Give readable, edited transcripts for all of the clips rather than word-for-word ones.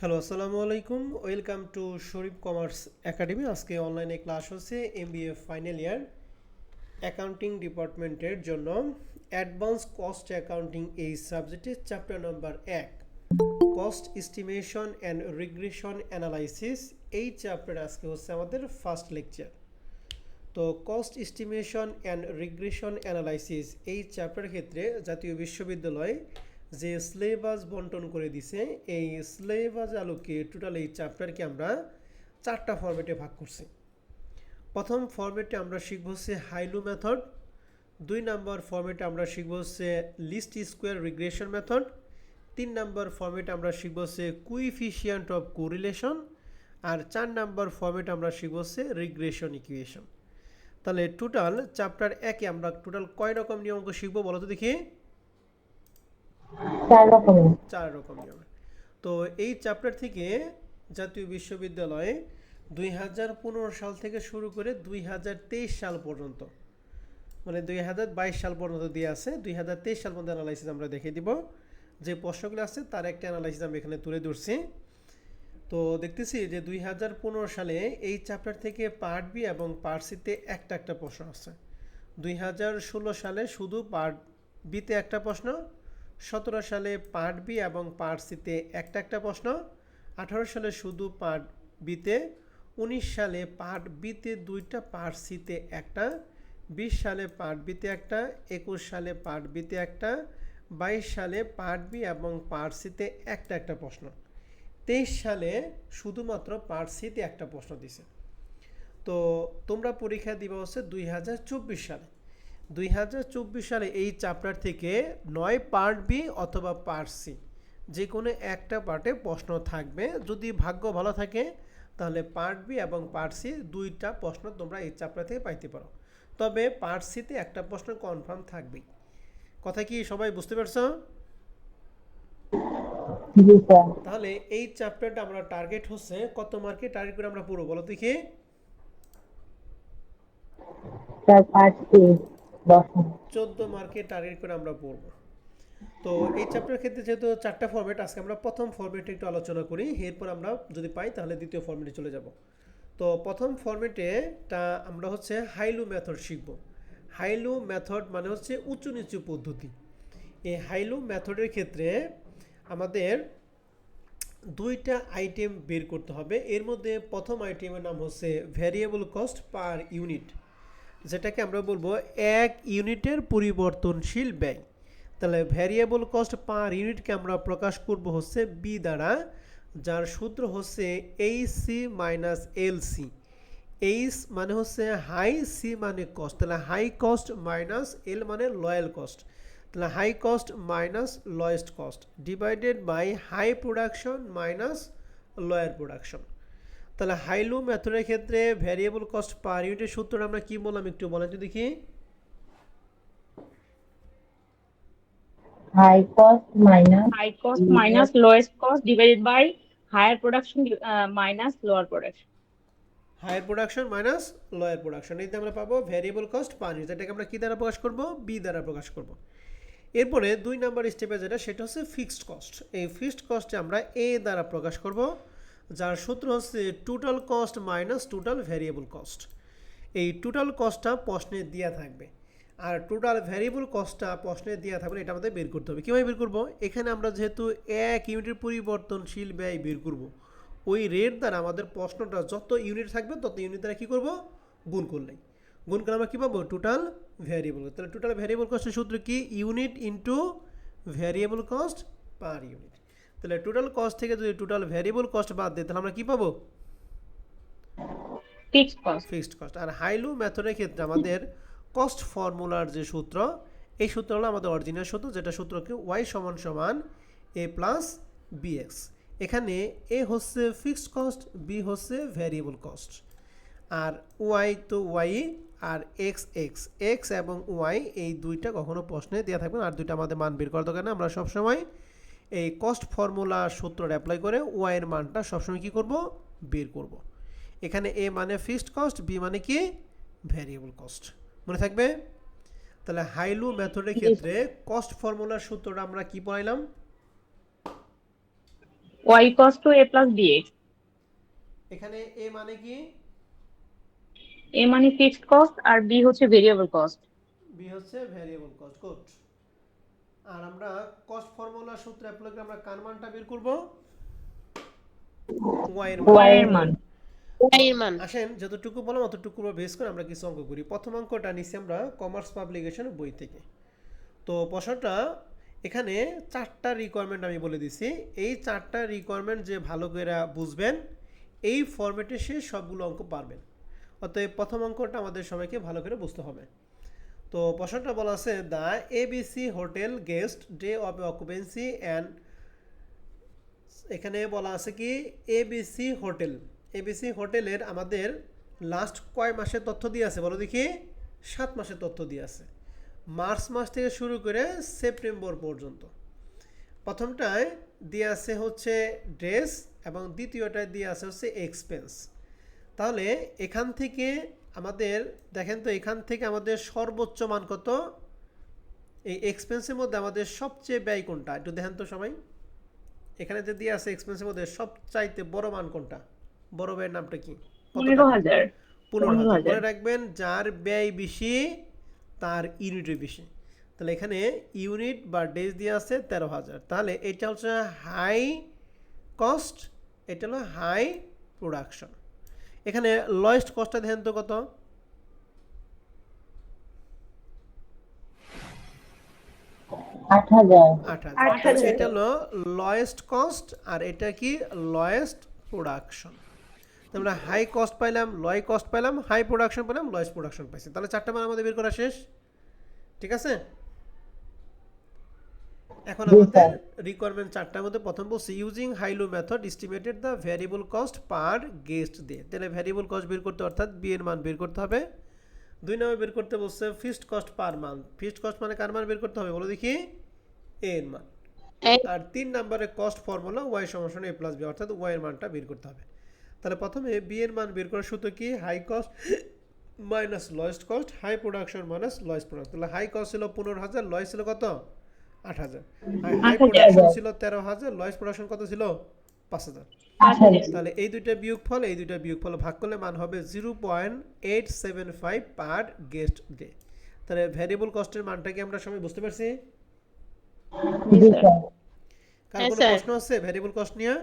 Hello, আসসালামু আলাইকুম। Welcome to Sharif commerce academy. আজকে অনলাইনে ক্লাস হচ্ছে এমবিএ ফাইনাল ইয়ার অ্যাকাউন্টিং ডিপার্টমেন্টের জন্য অ্যাডভান্স কস্ট অ্যাকাউন্টিং এই সাবজেক্টের chapter number 1 cost estimation and regression analysis. এই চ্যাপ্টার আজকে হচ্ছে আমাদের ফার্স্ট লেকচার। তো cost estimation and regression analysis এই চ্যাপ্টারের ক্ষেত্রে জাতীয় বিশ্ববিদ্যালয় যে সিলেবাস বন্টন করে দিছে, এই সিলেবাস আলোকে টোটাল এই চ্যাপ্টারকে আমরা 4টা ফরম্যাটে ভাগ করছি। প্রথম ফরম্যাটে আমরা শিখব হচ্ছে হাইলু মেথড, 2 নম্বর ফরম্যাটে আমরা শিখব হচ্ছে লিস্ট স্কোয়ার রিগ্রেশন মেথড, 3 নম্বর ফরম্যাটে আমরা শিখব হচ্ছে কোইফিশিয়েন্ট অফ কোরিলেশন, আর 4 নম্বর ফরম্যাটে আমরা শিখব হচ্ছে রিগ্রেশন ইকুয়েশন। তাহলে টোটাল চ্যাপ্টার 1-এ আমরা টোটাল কয় রকম নিয়ম অঙ্ক শিখবো বলো তো দেখি? 4 রকম নিয়ম। তো এই চ্যাপ্টার থেকে জাতীয় বিশ্ববিদ্যালয়ে 2015 সাল থেকে শুরু করে 2023 সাল পর্যন্ত, মানে 2022 সাল পর্যন্ত দিয়ে আছে, 2023 সাল পর্যন্ত অ্যানালাইসিস আমরা দেখিয়ে দিব। যে প্রশ্নগুলো আছে তার একটা অ্যানালাইসিস আমি এখানে তুলে ধরছি। তো দেখতেছি যে 2015 সালে এই চ্যাপ্টার থেকে পার্ট বি এবং পার্ট সিতে একটা প্রশ্ন আছে। 2016 সালে শুধু পার্ট বিতে একটা প্রশ্ন, 17 সালে পার্ট বি এবং পার্ট সিতে একটা প্রশ্ন, 18 সালে শুধু পার্ট বিতে, 19 সালে পার্ট বিতে 2টা, পার্ট সিতে একটা, 20 সালে পার্ট বিতে একটা, 21 সালে পার্ট বিতে একটা, 22 সালে পার্ট বি এবং পার্ট সিতে একটা প্রশ্ন, 23 সালে শুধুমাত্র পার্ট সিতে একটা প্রশ্ন দিছে। তো তোমরা পরীক্ষা দিবা হচ্ছে 2024 সালে। 2024 সালে এই চ্যাপ্টার থেকে 9 পার্ট বি অথবা পার্ট সি যে কোনো একটা পার্টে প্রশ্ন থাকবে। যদি ভাগ্য ভালো থাকে তাহলে পার্ট বি এবং পার্ট সি 2টা প্রশ্ন তোমরা এই চ্যাপ্টার থেকে পাইতে পারো। তবে পার্ট সিতে একটা প্রশ্ন কনফার্ম থাকবেই। কথা কি সবাই বুঝতে পারছো? তাহলে এই চ্যাপ্টারটা আমরা টার্গেট হচ্ছে কত মার্কে টার্গেট করে আমরা পড়বো বলো দেখি? 14 মার্কে টার্গেট করে আমরা পড়বো। তো এই চ্যাপ্টারের ক্ষেত্রে যেহেতু 4টা ফরম্যাট, আজকে আমরা প্রথম ফরম্যাটে একটু আলোচনা করি, এরপর আমরা যদি পাই তাহলে দ্বিতীয় ফরম্যাটে চলে যাব। তো প্রথম ফরম্যাটেটা আমরা হচ্ছে হাইলু মেথড শিখব। হাইলু মেথড মানে হচ্ছে উঁচু নিচু পদ্ধতি। এই হাইলু মেথডের ক্ষেত্রে আমাদের 2টা আইটেম বের করতে হবে। এর মধ্যে প্রথম আইটেমের নাম হচ্ছে ভ্যারিয়েবল কস্ট পার ইউনিট, যেটাকে আমরা বলবো 1 ইউনিটের পরিবর্তনশীল ব্যয়। তাহলে ভ্যারিয়েবল কস্ট পার ইউনিটকে আমরা প্রকাশ করব হচ্ছে বি দ্বারা, যার সূত্র হচ্ছে H C minus L C. H মানে হচ্ছে হাই, সি মানে কস্ট, তাহলে হাই কস্ট মাইনাস এল মানে লয়াল কস্ট, তাহলে high cost minus lowest cost divided by high production minus lower production. তাহলে হাইলু মেথডের ক্ষেত্রে ভ্যারিয়েবল কস্ট পার ইউনিটের সূত্রটা আমরা কি বললাম একটু বলেন তো দেখি? High cost minus lowest cost divided by higher production minus lower production. Higher production minus lower production, এইটা আমরা পাবো ভ্যারিয়েবল কস্ট পার ইউনিট। এটাকে আমরা কি দ্বারা প্রকাশ করব? বি দ্বারা প্রকাশ করব। এরপরে 2 নাম্বার স্টেপে যেটা, সেটা হচ্ছে ফিক্সড কস্ট। এই ফিক্সড কস্টে আমরা এ দ্বারা প্রকাশ করব, যার সূত্র হচ্ছে total cost minus total variable cost. এই টোটাল কস্টটা প্রশ্নে দেওয়া থাকবে, আর টোটাল ভ্যারিয়েবল কস্টটা প্রশ্নে দেওয়া থাকবে, এটা আমাদের বের করতে হবে। কীভাবে বের করব? এখানে আমরা যেহেতু 1 ইউনিটের পরিবর্তনশীল ব্যয় বের করব, ওই রেট দ্বারা আমাদের প্রশ্নটা যত ইউনিট থাকবে তত ইউনিট দ্বারা কী করব? গুণ করলেই। গুণ করলে আমরা কী পাবো? Total variable. তাহলে টোটাল ভ্যারিয়েবল কস্টের সূত্র কি? Unit into variable cost per unit. তাহলে টোটাল কস্ট থেকে যদি টোটাল ভ্যারিয়েবল কস্ট বাদ দিই তাহলে আমরা কী পাবো? Fixed cost. আর হাইলু মেথডের ক্ষেত্রে আমাদের কস্ট ফর্মুলার যে সূত্র, এই সূত্র হলো আমাদের অরিজিনাল সূত্র, যেটা সূত্রকে ওয়াই সমান সমান এ প্লাস বিএক্স। এখানে এ হচ্ছে ফিক্সড কস্ট, বি হচ্ছে ভ্যারিয়েবল কস্ট, আর ওয়াই তো ওয়াই, আর এক্স এক্স এক্স এবং ওয়াই এই 2টা কখনো প্রশ্নে দেওয়া থাকবে না, আর 2টা আমাদের মান বের করার দরকার না। আমরা সবসময় এই কস্ট ফর্মুলা সূত্রটা অ্যাপ্লাই করে ওয়াইয়ের মানটা সবসময় কী করব? বের করব। এখানে এ মানে ফিক্সড কস্ট, বি মানে কি? Variable cost. মনে থাকবে? তাহলে হাইলু মেথডের ক্ষেত্রে কস্ট ফর্মুলার সূত্রটা আমরা কি পড়াইলাম? y equals to a plus bx. এখানে এ মানে কি, a মানে ফিক্সড কস্ট আর b হচ্ছে ভেরিয়েবল কস্ট। বি হচ্ছে ভ্যারিয়েবল কস্ট। গুড। আর আমরা কস্ট ফর্মুলা সূত্র অ্যাপ্লাই করে আমরা কার মানটা বের করব, ওয়াই এর মান। y এর মান। তো আসেন যতটুকু বললাম অতটুকু বেস করে আমরা কিছু অঙ্ক করি। প্রথম অঙ্কটা নিচ্ছি আমরা কমার্স পাবলিকেশনের বই থেকে। তো প্রশ্নটা এখানে 4টা রিকোয়ারমেন্ট আমি বলে দিছি। এই 4টা রিকোয়ারমেন্ট যে ভালো করে বুঝবেন এই ফরম্যাটে সে সবগুলো অঙ্ক পারবেন। অতএব প্রথম অঙ্কটা আমাদের সবাইকে ভালো করে বুঝতে হবে। তো প্রশ্নটা বলা আছে the ABC hotel guest day of occupancy and, এখানে বলা আছে কি এবিসি হোটেল, এবিসি হোটেলের আমাদের লাস্ট কয় মাসের তথ্য দিয়ে আছে বলো দেখি, 7 মাসের তথ্য দিয়ে আছে, মার্চ মাস থেকে শুরু করে সেপ্টেম্বর পর্যন্ত। প্রথমটায় দিয়ে আছে হচ্ছে ড্রেস এবং দ্বিতীয়টায় দিয়ে আছে হচ্ছে এক্সপেন্স। তাহলে এখান থেকে আমাদের দেখেন তো, এখান থেকে আমাদের সর্বোচ্চ মান কত, এই এক্সপেন্সের মধ্যে আমাদের সবচেয়ে ব্যয় কোনটা একটু দেখেন তো সবাই। এখানে যে দিয়ে আছে এক্সপেন্সের মধ্যে সবচাইতে বড় মান কোনটা, বড় ব্যয়ের নামটা কি, কত টাকা, 15,000। 15,000। মনে রাখবেন যার ব্যয় বেশি তার ইউনিটও বেশি। তাহলে এখানে ইউনিট বা ডেজ দিয়ে আছে 13,000। তাহলে এটা হচ্ছে হাই কস্ট, এটা হলো হাই প্রোডাকশন। এখানে লয়েস্ট কস্টটা দেখেন তো কত, 8,000 8,000। এটা হলো লয়েস্ট কস্ট আর এটা কি লয়েস্ট প্রোডাকশন। আমরা হাই কস্ট পাইলাম, লয় কস্ট পাইলাম, হাই প্রোডাকশন পাইলাম, লয়েস্ট প্রোডাকশন পাইছি। তাহলে 4টা মান আমাদের বের করা শেষ, ঠিক আছে। এখন জি আমাদের স্যার। রিকোয়ারমেন্ট 4টার মধ্যে প্রথম বলছি using হাইলো method estimated the variable cost per guest day. তাহলে ভ্যারিয়েবল কস্ট বের করতে অর্থাৎ বি এর মান বের করতে হবে। 2 নম্বর বের করতে বলছে fixed cost per month. Fixed cost মানে কার মান বের করতে হবে বলো দেখি, এ এর মান। আর 3 নম্বরে কস্ট ফর্মুলা ওয়াই সমান এ প্লাস বি, অর্থাৎ ওয়াই এর মানটা বের করতে হবে। তাহলে প্রথমে বি এর মান বের করার সূত্র কি, high cost minus lowest cost, high production minus lowest production. তাহলে হাই কস্ট ছিল 15,000, লয় ছিল কত 8,000, হাই 8,000 প্রোডাকশন ছিল 13,000, লয়েস্ট প্রোডাকশন কত ছিল 5,000। 8,000 তাহলে এই দুইটা বিয়োগফল, এই দুইটা বিয়োগফল ভাগ করলে মান হবে 0.875 পার গেস্ট ডে। তাহলে ভ্যারিয়েবল কস্টের মানটা কি আমরা সবাই বুঝতে পারছি? জি স্যার। কার কোনো প্রশ্ন আছে ভ্যারিয়েবল কস্ট নিয়ে?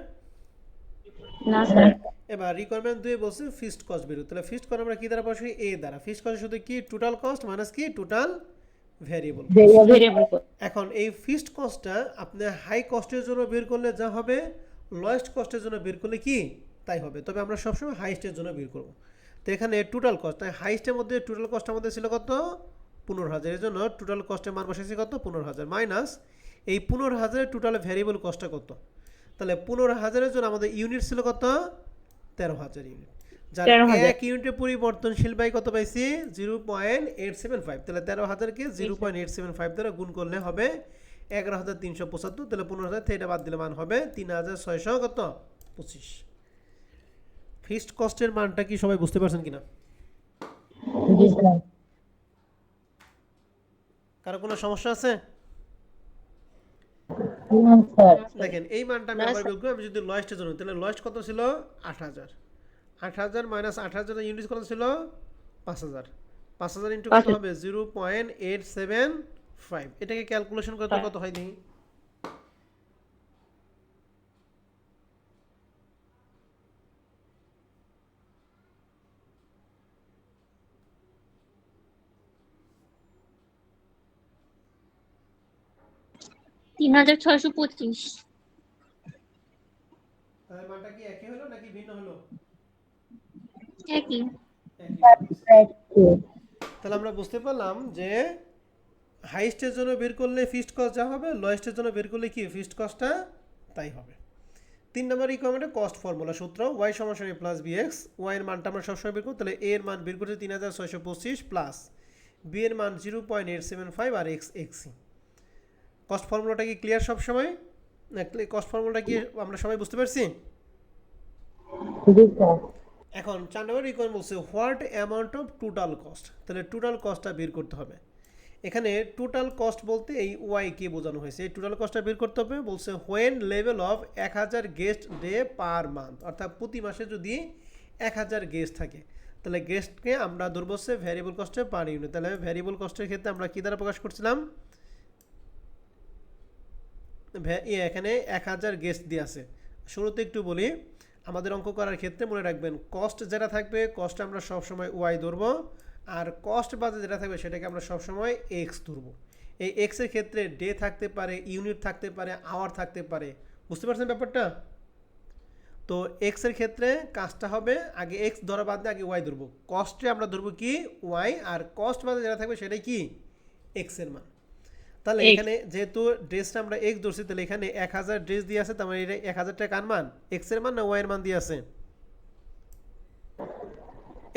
না স্যার। এবার রিকোয়ারমেন্ট 2 বলছে ফিক্সড কস্ট বের। তাহলে ফিক্সড কস্ট আমরা কি দ্বারা বসাই, এ দ্বারা। ফিক্সড কস্ট শুধু কি টোটাল কস্ট মাইনাস কি টোটাল ভ্যারিয়েবল। Variable cost. এখন এই ফিক্সড কস্টটা আপনি হাই কস্টের জন্য বের করলে যা হবে, লোয়েস্ট কস্টের জন্য বের করলে কি তাই হবে। তবে আমরা সবসময় হাইস্টের জন্য বের করব। তো এখানে টোটাল কস্ট, তাই হাইস্টের মধ্যে টোটাল কস্ট আমাদের ছিল কত 15,000, এর জন্য টোটাল কস্টের মান বসেছি কত 15,000 মাইনাস এই 15,000 টোটাল ভ্যারিয়েবল কস্টটা কত। তাহলে 15,000-এর জন্য আমাদের ইউনিট ছিল কত 13,000 ইউনিট, যার 13,000 এক ইউনিটের পরিবর্তনশীল ব্যয় কত পাইছি 0.875। তাহলে 13,000-কে 0.875 দ্বারা গুণ করলে হবে 11,375। তাহলে 15,000 থেকে এটা বাদ দিলে মান হবে 3,600 কত 25। ফিক্সড কস্টের মানটা কি সবাই বুঝতে পারছেন কিনা? জি স্যার। কারো কোনো সমস্যা আছে? না স্যার। দেখেন এই মানটা আমি আবার বের করি। আমি যদি লয়েস্টের জন্য, তাহলে লয়েস্ট কত ছিল 8,000, 8,000 মাইনাস 8,000 ইউনিট কত ছিল 5,000, 5,000 ইন্টু কত হবে 0.875। এটাকে ক্যালকুলেশন করতে কত হয় দেখি, $3,625। তাহলে মানটা কি একই হলো নাকি ভিন্ন হলো? একই। একই। একটু। তাহলে আমরা বুঝতে পারলাম যে হাইস্টের জন্য বের করলে ফিক্সড কস্ট যা হবে, লোয়েস্টের জন্য বের করলে কি ফিক্সড কস্টটা তাই হবে। 3 নম্বর রিকোয়ারমেন্টে কস্ট ফর্মুলা সূত্র y সমান a প্লাস bx। y এর মানটা আমরা সবসময় বের করি, তাহলে a এর মান বের করতে 3,625 প্লাস b এর মান 0.875 আর x xc। কস্ট ফর্মুলাটা কি ক্লিয়ার সব সময়? না কস্ট ফর্মুলাটা কি আমরা সবাই বুঝতে পারছি? জি স্যার। এখন 4 নম্বর রিকোয়ারমেন্ট বলছে what amount of total cost. তাহলে টোটাল কস্টটা বের করতে হবে। এখানে টোটাল কস্ট বলতে এই ওয়াই কে বোঝানো হয়েছে, এই টোটাল কস্টটা বের করতে হবে। বলছে when level of 1000 guest day per month, অর্থাৎ প্রতি মাসে যদি 1000 গেস্ট থাকে তাহলে গেস্টকে আমরা ধরবো হচ্ছে ভ্যারিয়েবল কস্টে পার ইউনিট। তাহলে ভ্যারিয়েবল কস্টের ক্ষেত্রে আমরা কী দ্বারা প্রকাশ করছিলাম, এখানে 1000 গেস্ট দিয়ে আছে। শুরুতে একটু বলি, আমাদের অঙ্ক করার ক্ষেত্রে মনে রাখবেন কস্ট যেটা থাকবে কস্ট আমরা সবসময় ওয়াই ধরবো, আর কস্ট বাদে যেটা থাকবে সেটাকে আমরা সবসময় এক্স ধরবো। এই এক্সের ক্ষেত্রে ডে থাকতে পারে, ইউনিট থাকতে পারে, আওয়ার থাকতে পারে, বুঝতে পারছেন ব্যাপারটা? তো এক্সের ক্ষেত্রে কাজটা হবে আগে এক্স ধরা বাদ দিয়ে আগে ওয়াই ধরবো, কস্টে আমরা ধরবো কি ওয়াই, আর কস্ট বাদে যেটা থাকবে সেটাই কি এক্সের মান। তাহলে X এখানে যেহেতু ড্রেসটা আমরা এক্স ধরছি তাহলে এখানে 1000 ড্রেস দিয়ে আছে, তার মানে এটা 1000 টাকা কার মান, এক্স এর মান না ওয়াই এর মান দিয়ে আছে,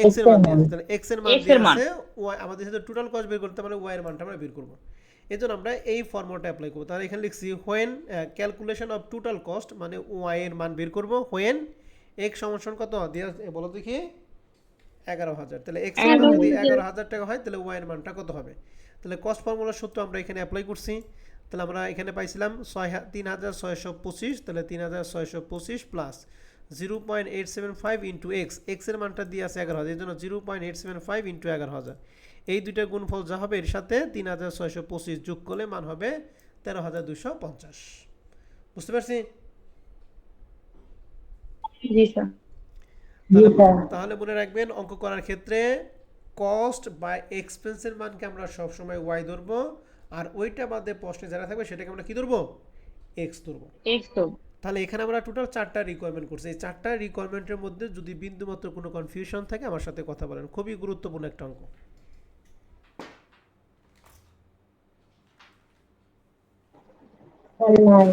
এক্স এর মান দিয়ে আছে। তাহলে এক্স এর মান X দিয়ে এর মান। আছে, ওয়াই আমাদের সাথে টোটাল কস্ট বের করতে মানে ওয়াই এর মানটা আমরা বের করব। এজন্য আমরা এই ফর্মুলাটা অ্যাপ্লাই করব। তাহলে এখানে লিখছি when calculation of total cost, মানে ওয়াই এর মান বের করব। হোয়েন এক্স সমান কত দিয়ে বলো দেখি 11000, তাহলে এক্স এর মান যদি 11000 টাকা হয় তাহলে ওয়াই এর মানটা কত হবে। তাহলে কস্ট ফর্মুলার সূত্র আমরা এখানে অ্যাপ্লাই করছি। তাহলে আমরা এখানে পাইছিলাম 3625, তাহলে 3625 প্লাস 0.875 ইন্টু এক্স, এক্স এর মানটা দিয়ে আছে 11000, এই জন্য 0.875 ইন্টু 11000, এই দুইটার গুণফল যা হবে এর সাথে 3625 যোগ করলে মান হবে 13250। বুঝতে পারছি? জি স্যার। জি স্যার। তাহলে মনে রাখবেন অঙ্ক করার ক্ষেত্রে কস্ট বা এক্সপেন্সের মানকে আমরা সবসময় ওয়াই ধরবো, আর ওইটা বাদে প্রশ্নে যারা থাকবে সেটাকে আমরা কি ধরবো, এক্স ধরবো। X তো তাহলে এখানে আমরা টোটাল 4টা রিকোয়ারমেন্ট করছি। এই 4টা রিকোয়ারমেন্টের মধ্যে যদি বিন্দুমাত্র কোনো কনফিউশন থাকে আমার সাথে কথা বলেন, খুবই গুরুত্বপূর্ণ একটা অঙ্ক। স্যার নাই।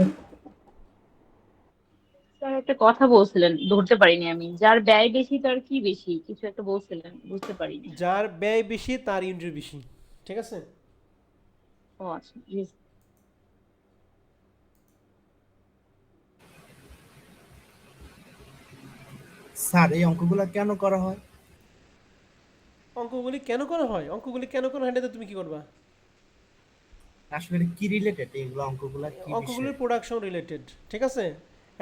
স্যার একটা কথা বলছিলেন, ধরতে পারিনি আমি। যার ব্যয় বেশি তার কি বেশি, কিছু একটা বলছিলেন, বুঝতে পারিনি। যার ব্যয় বেশি তার ইউনিট বেশি, ঠিক আছে? ও আচ্ছা, জি স্যার। স্যার এই অঙ্কগুলো কেন করা হয়? অঙ্কগুলি কেন করা হয়, অঙ্কগুলি কেন করা হয় এটাতে তুমি কি করবা? আসলে এটা কি রিলেটেড, এইগুলো অঙ্কগুলো কি বিষয়? অঙ্কগুলির প্রোডাকশন রিলেটেড, ঠিক আছে?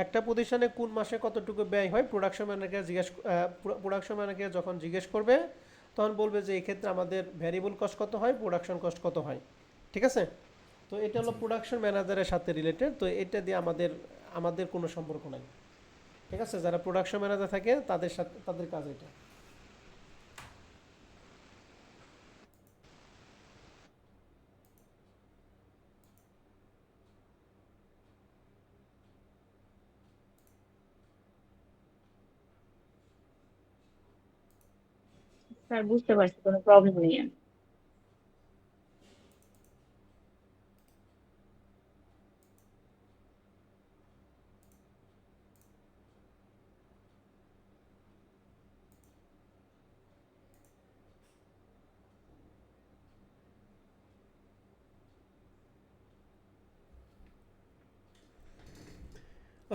একটা প্রতিষ্ঠানে কোন মাসে কতটুকু ব্যয় হয় প্রোডাকশন ম্যানেজারকে প্রোডাকশন ম্যানেজার যখন জিজ্ঞেস করবে তখন বলবে যে এই ক্ষেত্রে আমাদের ভ্যারিয়েবল কস্ট কত হয়, প্রোডাকশন কস্ট কত হয়, ঠিক আছে? তো এটা হলো প্রোডাকশন ম্যানেজারের সাথে রিলেটেড, তো এটা দিয়ে আমাদের আমাদের কোনো সম্পর্ক নাই, ঠিক আছে? যারা প্রোডাকশন ম্যানেজার থাকে তাদের সাথে তাদের কাজ এটা। স্যার বুঝতে পারছি, কোনো প্রবলেম নেই।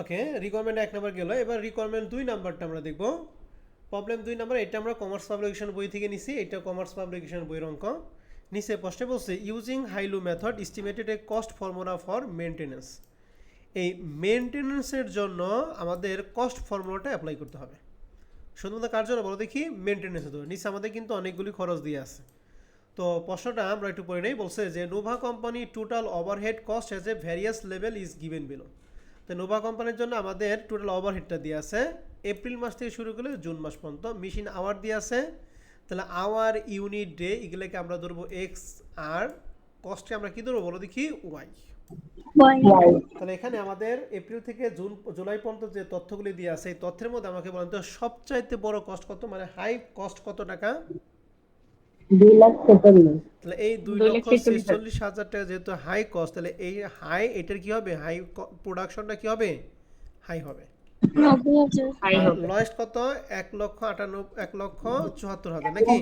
ওকে, রিকোয়ারমেন্ট 1 নাম্বার গেল, এবার রিকোয়ারমেন্ট 2 নাম্বারটা আমরা দেখব। প্রবলেম 2 নাম্বার, এটা আমরা কমার্স পাবলিকেশন বই থেকে নিছি, এটা কমার্স পাবলিকেশন বইয়ের অঙ্ক। নিচে প্রশ্নে বলছে using high low method estimated a cost formula for maintenance. এই মেনটেন্যান্সের জন্য আমাদের কস্ট ফর্মুলাটা অ্যাপ্লাই করতে হবে। শুধুমাত্র কার জন্য বলো দেখি, মেনটেন্যান্সের জন্য। নিচে আমাদের কিন্তু অনেকগুলি খরচ দিয়ে আছে। তো প্রশ্নটা আমরা একটু পড়ে নেই। বলছে যে Nova company total overhead cost has a various level is given below. তো নোভা কোম্পানির জন্য আমাদের টোটাল ওভারহেডটা দিয়ে আছে এপ্রিল মাস থেকে শুরু করলে জুন মাস পর্যন্ত। মেশিন আওয়ার দিয়ে আছে, তাহলে আওয়ার, ইউনিট, ডে এগুলোকে আমরা ধরবো এক্স, আর কস্টে আমরা কি ধরবো বলো দেখি, ওয়াই। ওয়াই। তাহলে এখানে আমাদের এপ্রিল থেকে জুলাই পর্যন্ত যে তথ্যগুলি দিয়ে আছে এই তথ্যের মধ্যে আমাকে বলেন তো সবচাইতে বড় কস্ট কত, মানে হাই কস্ট কত টাকা? 2,46,000। তাহলে এই 2,46,000 টাকা যেহেতু হাই কস্ট, তাহলে এই হাই এটার কি হবে, হাই প্রোডাকশনটা কি হবে, হাই হবে। হাই আর হবে। লয়েস্ট কত, 1,74,000 নাকি?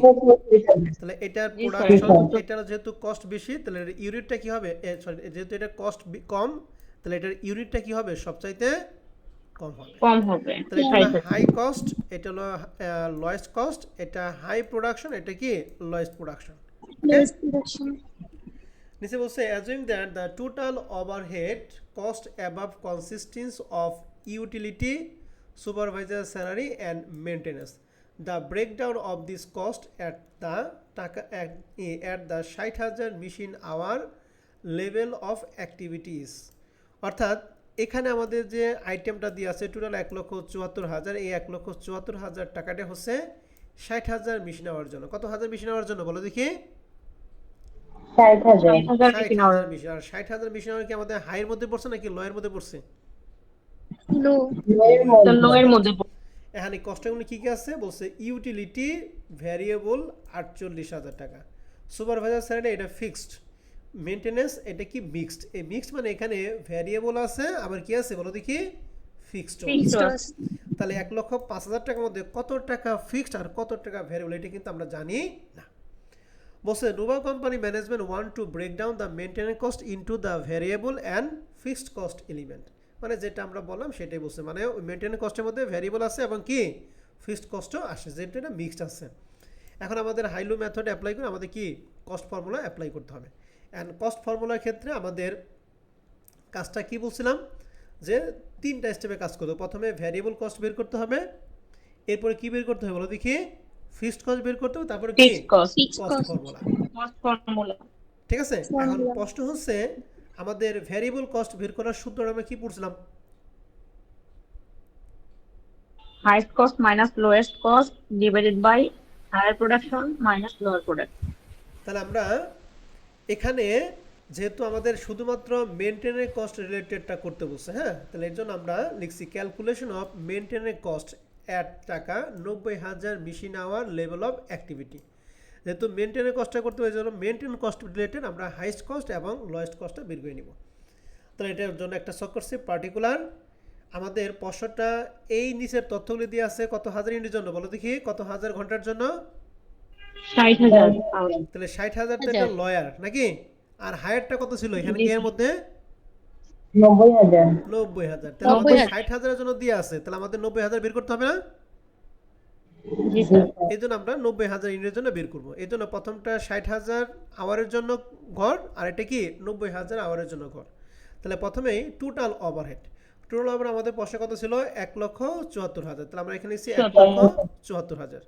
তাহলে এটার জি স্যার। প্রোডাকশন, এটার যেহেতু কস্ট বেশি তাহলে ইউনিটটা কি হবে, সরি যেহেতু এটা কস্ট কম তাহলে এটার ইউনিটটা কি হবে, সবচাইতে কম হবে। কম হবে। তাহলে এটা হলো হাই কস্ট, এটা হলো লয়েস্ট কস্ট, এটা হাই প্রোডাকশন, এটা কি লয়েস্ট প্রোডাকশন। নিচে বলছে assume that the total overhead cost above consistence of utility supervisor salary and maintenance the breakdown of this cost at the টাকা at the 60,000 machine hour level of activities. অর্থাৎ এখানে আমাদের যে আইটেমটা দিয়ে আছে টোটাল 1,74,000, এই 1,74,000 টাকাটা হচ্ছে 60,000 মেশিন আওয়ার জন্য। কত হাজার মেশিন আওয়ার জন্য বলো দেখি? 60,000 60,000 মেশিন। আর 60,000 মেশিন আওয়ার কি আমাদের হাইয়ের মধ্যে পড়ছে নাকি লয়ের মধ্যে পড়ছে? লো লো এর মধ্যে এখানে কষ্টগুলো কী কী আছে বলছে? ইউটিলিটি ভ্যারিয়েবল 48,000 টাকা, সুপারভাইজার স্যালারি এটা ফিক্সড, মেনটেন্যান্স এটা কি মিক্সড। এই মিক্সড মানে এখানে ভ্যারিয়েবল আছে আবার কি আছে বলো দেখি? ফিক্সড। তাহলে 1,05,000 টাকার মধ্যে কত টাকা ফিক্সড আর কত টাকা ভ্যারিয়েবল এটা কিন্তু আমরা জানি না। বলছে Nova company management want to break down the maintenance cost into the variable and fixed cost element. মানে যেটা আমরা বললাম সেটাই বলছে, মানে মেনটেন্যান্স কস্টের মধ্যে ভ্যারিয়েবল আছে এবং কি ফিক্সড কস্টও আসে, যেটা মিক্সড আছে। এখন আমাদের হাইলো মেথড অ্যাপ্লাই করে আমাদের কি কস্ট ফর্মুলা অ্যাপ্লাই করতে হবে। অ্যান্ড কস্ট ফর্মুলার ক্ষেত্রে আমাদের কাজটা কি বলছিলাম যে 3টা স্টেপে কাজ করতে হবে। প্রথমে ভ্যারিয়েবল কস্ট বের করতে হবে, এরপরে কি বের করতে হবে বলো দেখি? ফিক্সড কস্ট বের করতে হবে, তারপরে কি fixed cost cost formula. Formula. ঠিক আছে, এখন প্রশ্ন হচ্ছে আমাদের ভ্যারিয়েবল কস্ট বের করার সূত্র আমরা কি পড়ছিলাম? Highest cost minus lowest cost divided by higher production minus lower production. তাহলে আমরা এখানে যেহেতু আমাদের শুধুমাত্র মেনটেনের কস্ট রিলেটেডটা করতে বলছে, হ্যাঁ, তাহলে এর জন্য আমরা লিখছি ক্যালকুলেশন অফ মেনটেনের কস্ট অ্যাট টাকা 90,000 machine hour level of activity. যেহেতু মেনটেনের কস্টটা করতে হবে, জন্য মেনটেন কস্ট রিলেটেড আমরা হাইস্ট কস্ট এবং লোয়েস্ট কস্টটা বের করে নিব। তাহলে এটার জন্য একটা শখ করছি পার্টিকুলার আমাদের প্রশ্নটা এই নিচের তথ্যগুলি দিয়ে আছে কত হাজার ইউনিটের জন্য বলো দেখি? কত হাজার ঘন্টার জন্য? 60,000। তাহলে 60,000 তো এটা লয়ার নাকি? আর হায়ারটা কত ছিল এখানে কি এর মধ্যে? 90,000 90,000। তাহলে আমাদের 60,000 এর জন্য দিয়ে আছে, তাহলে আমাদের 90,000 বের করতে হবে না? জি স্যার। এই জন্য আমরা 90,000 ইউনিটের জন্য বের করবো। এই জন্য প্রথমটা 60,000 আওয়ারের জন্য ঘর, আর এটা কি 90,000 আওয়ারের জন্য ঘর। তাহলে প্রথমেই টোটাল ওভারহেড। টোটাল ওভার আমাদের প্রশ্নে কত ছিল? 1,74,000। তাহলে আমরা এখানে নিচ্ছি 1,74,000।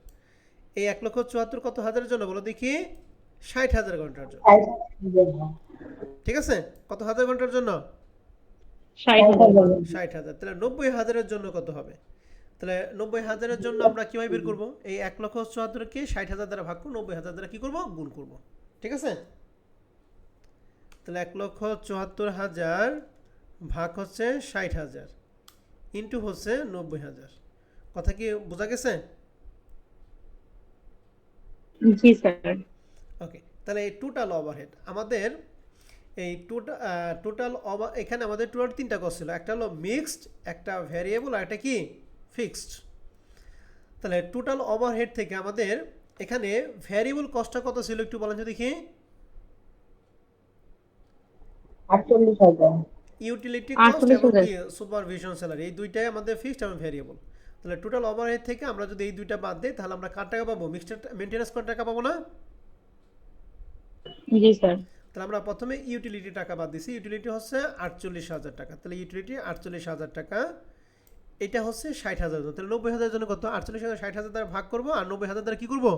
এই 1,74,000 কত হাজারের জন্য বলো দেখি? 60,000 ঘন্টার জন্য। 60,000 ঠিক আছে, কত হাজার ঘন্টার জন্য? 60,000। 60,000। তাহলে 90,000-এর জন্য কত হবে? তাহলে 90,000-এর জন্য আমরা কিভাবে বের করবো? এই 1,74,000-কে 60,000 দ্বারা ভাগ করে 90,000 দ্বারা কি করবো? গুণ করবো। ঠিক আছে, তাহলে 1,74,000 ভাগ হচ্ছে 60,000 ইন্টু হচ্ছে 90,000। কথা কি বোঝা গেছে? জি স্যার। ওকে, তাহলে এই টোটাল ওভারহেড আমাদের এই টোটাল এখানে আমাদের টোটাল 3টা কস্ট ছিল, একটা হলো মিক্সড, একটা ভ্যারিয়েবল আর একটা কি ফিক্সড। তাহলে টোটাল ওভারহেড থেকে আমাদের এখানে ভ্যারিয়েবল কস্টটা কত ছিল একটু বলেন তো দেখি? 48,000 ইউটিলিটি কস্ট এবং কি সুপারভিশন স্যালারি, এই দুইটাই আমাদের ফিক্সড এবং ভ্যারিয়েবল। তাহলে টোটাল ওভারহেড থেকে আমরা যদি এই দুইটা বাদ দিই তাহলে আমরা কার টাকা পাবো? মিক্সড মেইনটেনেন্স কত টাকা পাবো না? জি স্যার। তাহলে আমরা প্রথমে ইউটিলিটি টাকা বাদ দিছি, ইউটিলিটি হচ্ছে 48,000 টাকা। তাহলে ইউটিলিটি 48,000 টাকা, এটা হচ্ছে 60,000 জন্য। তাহলে 90,000 জন্য কত? 48,000 60,000 দ্বারা ভাগ করবো, আর 90,000 দ্বারা কি করবো?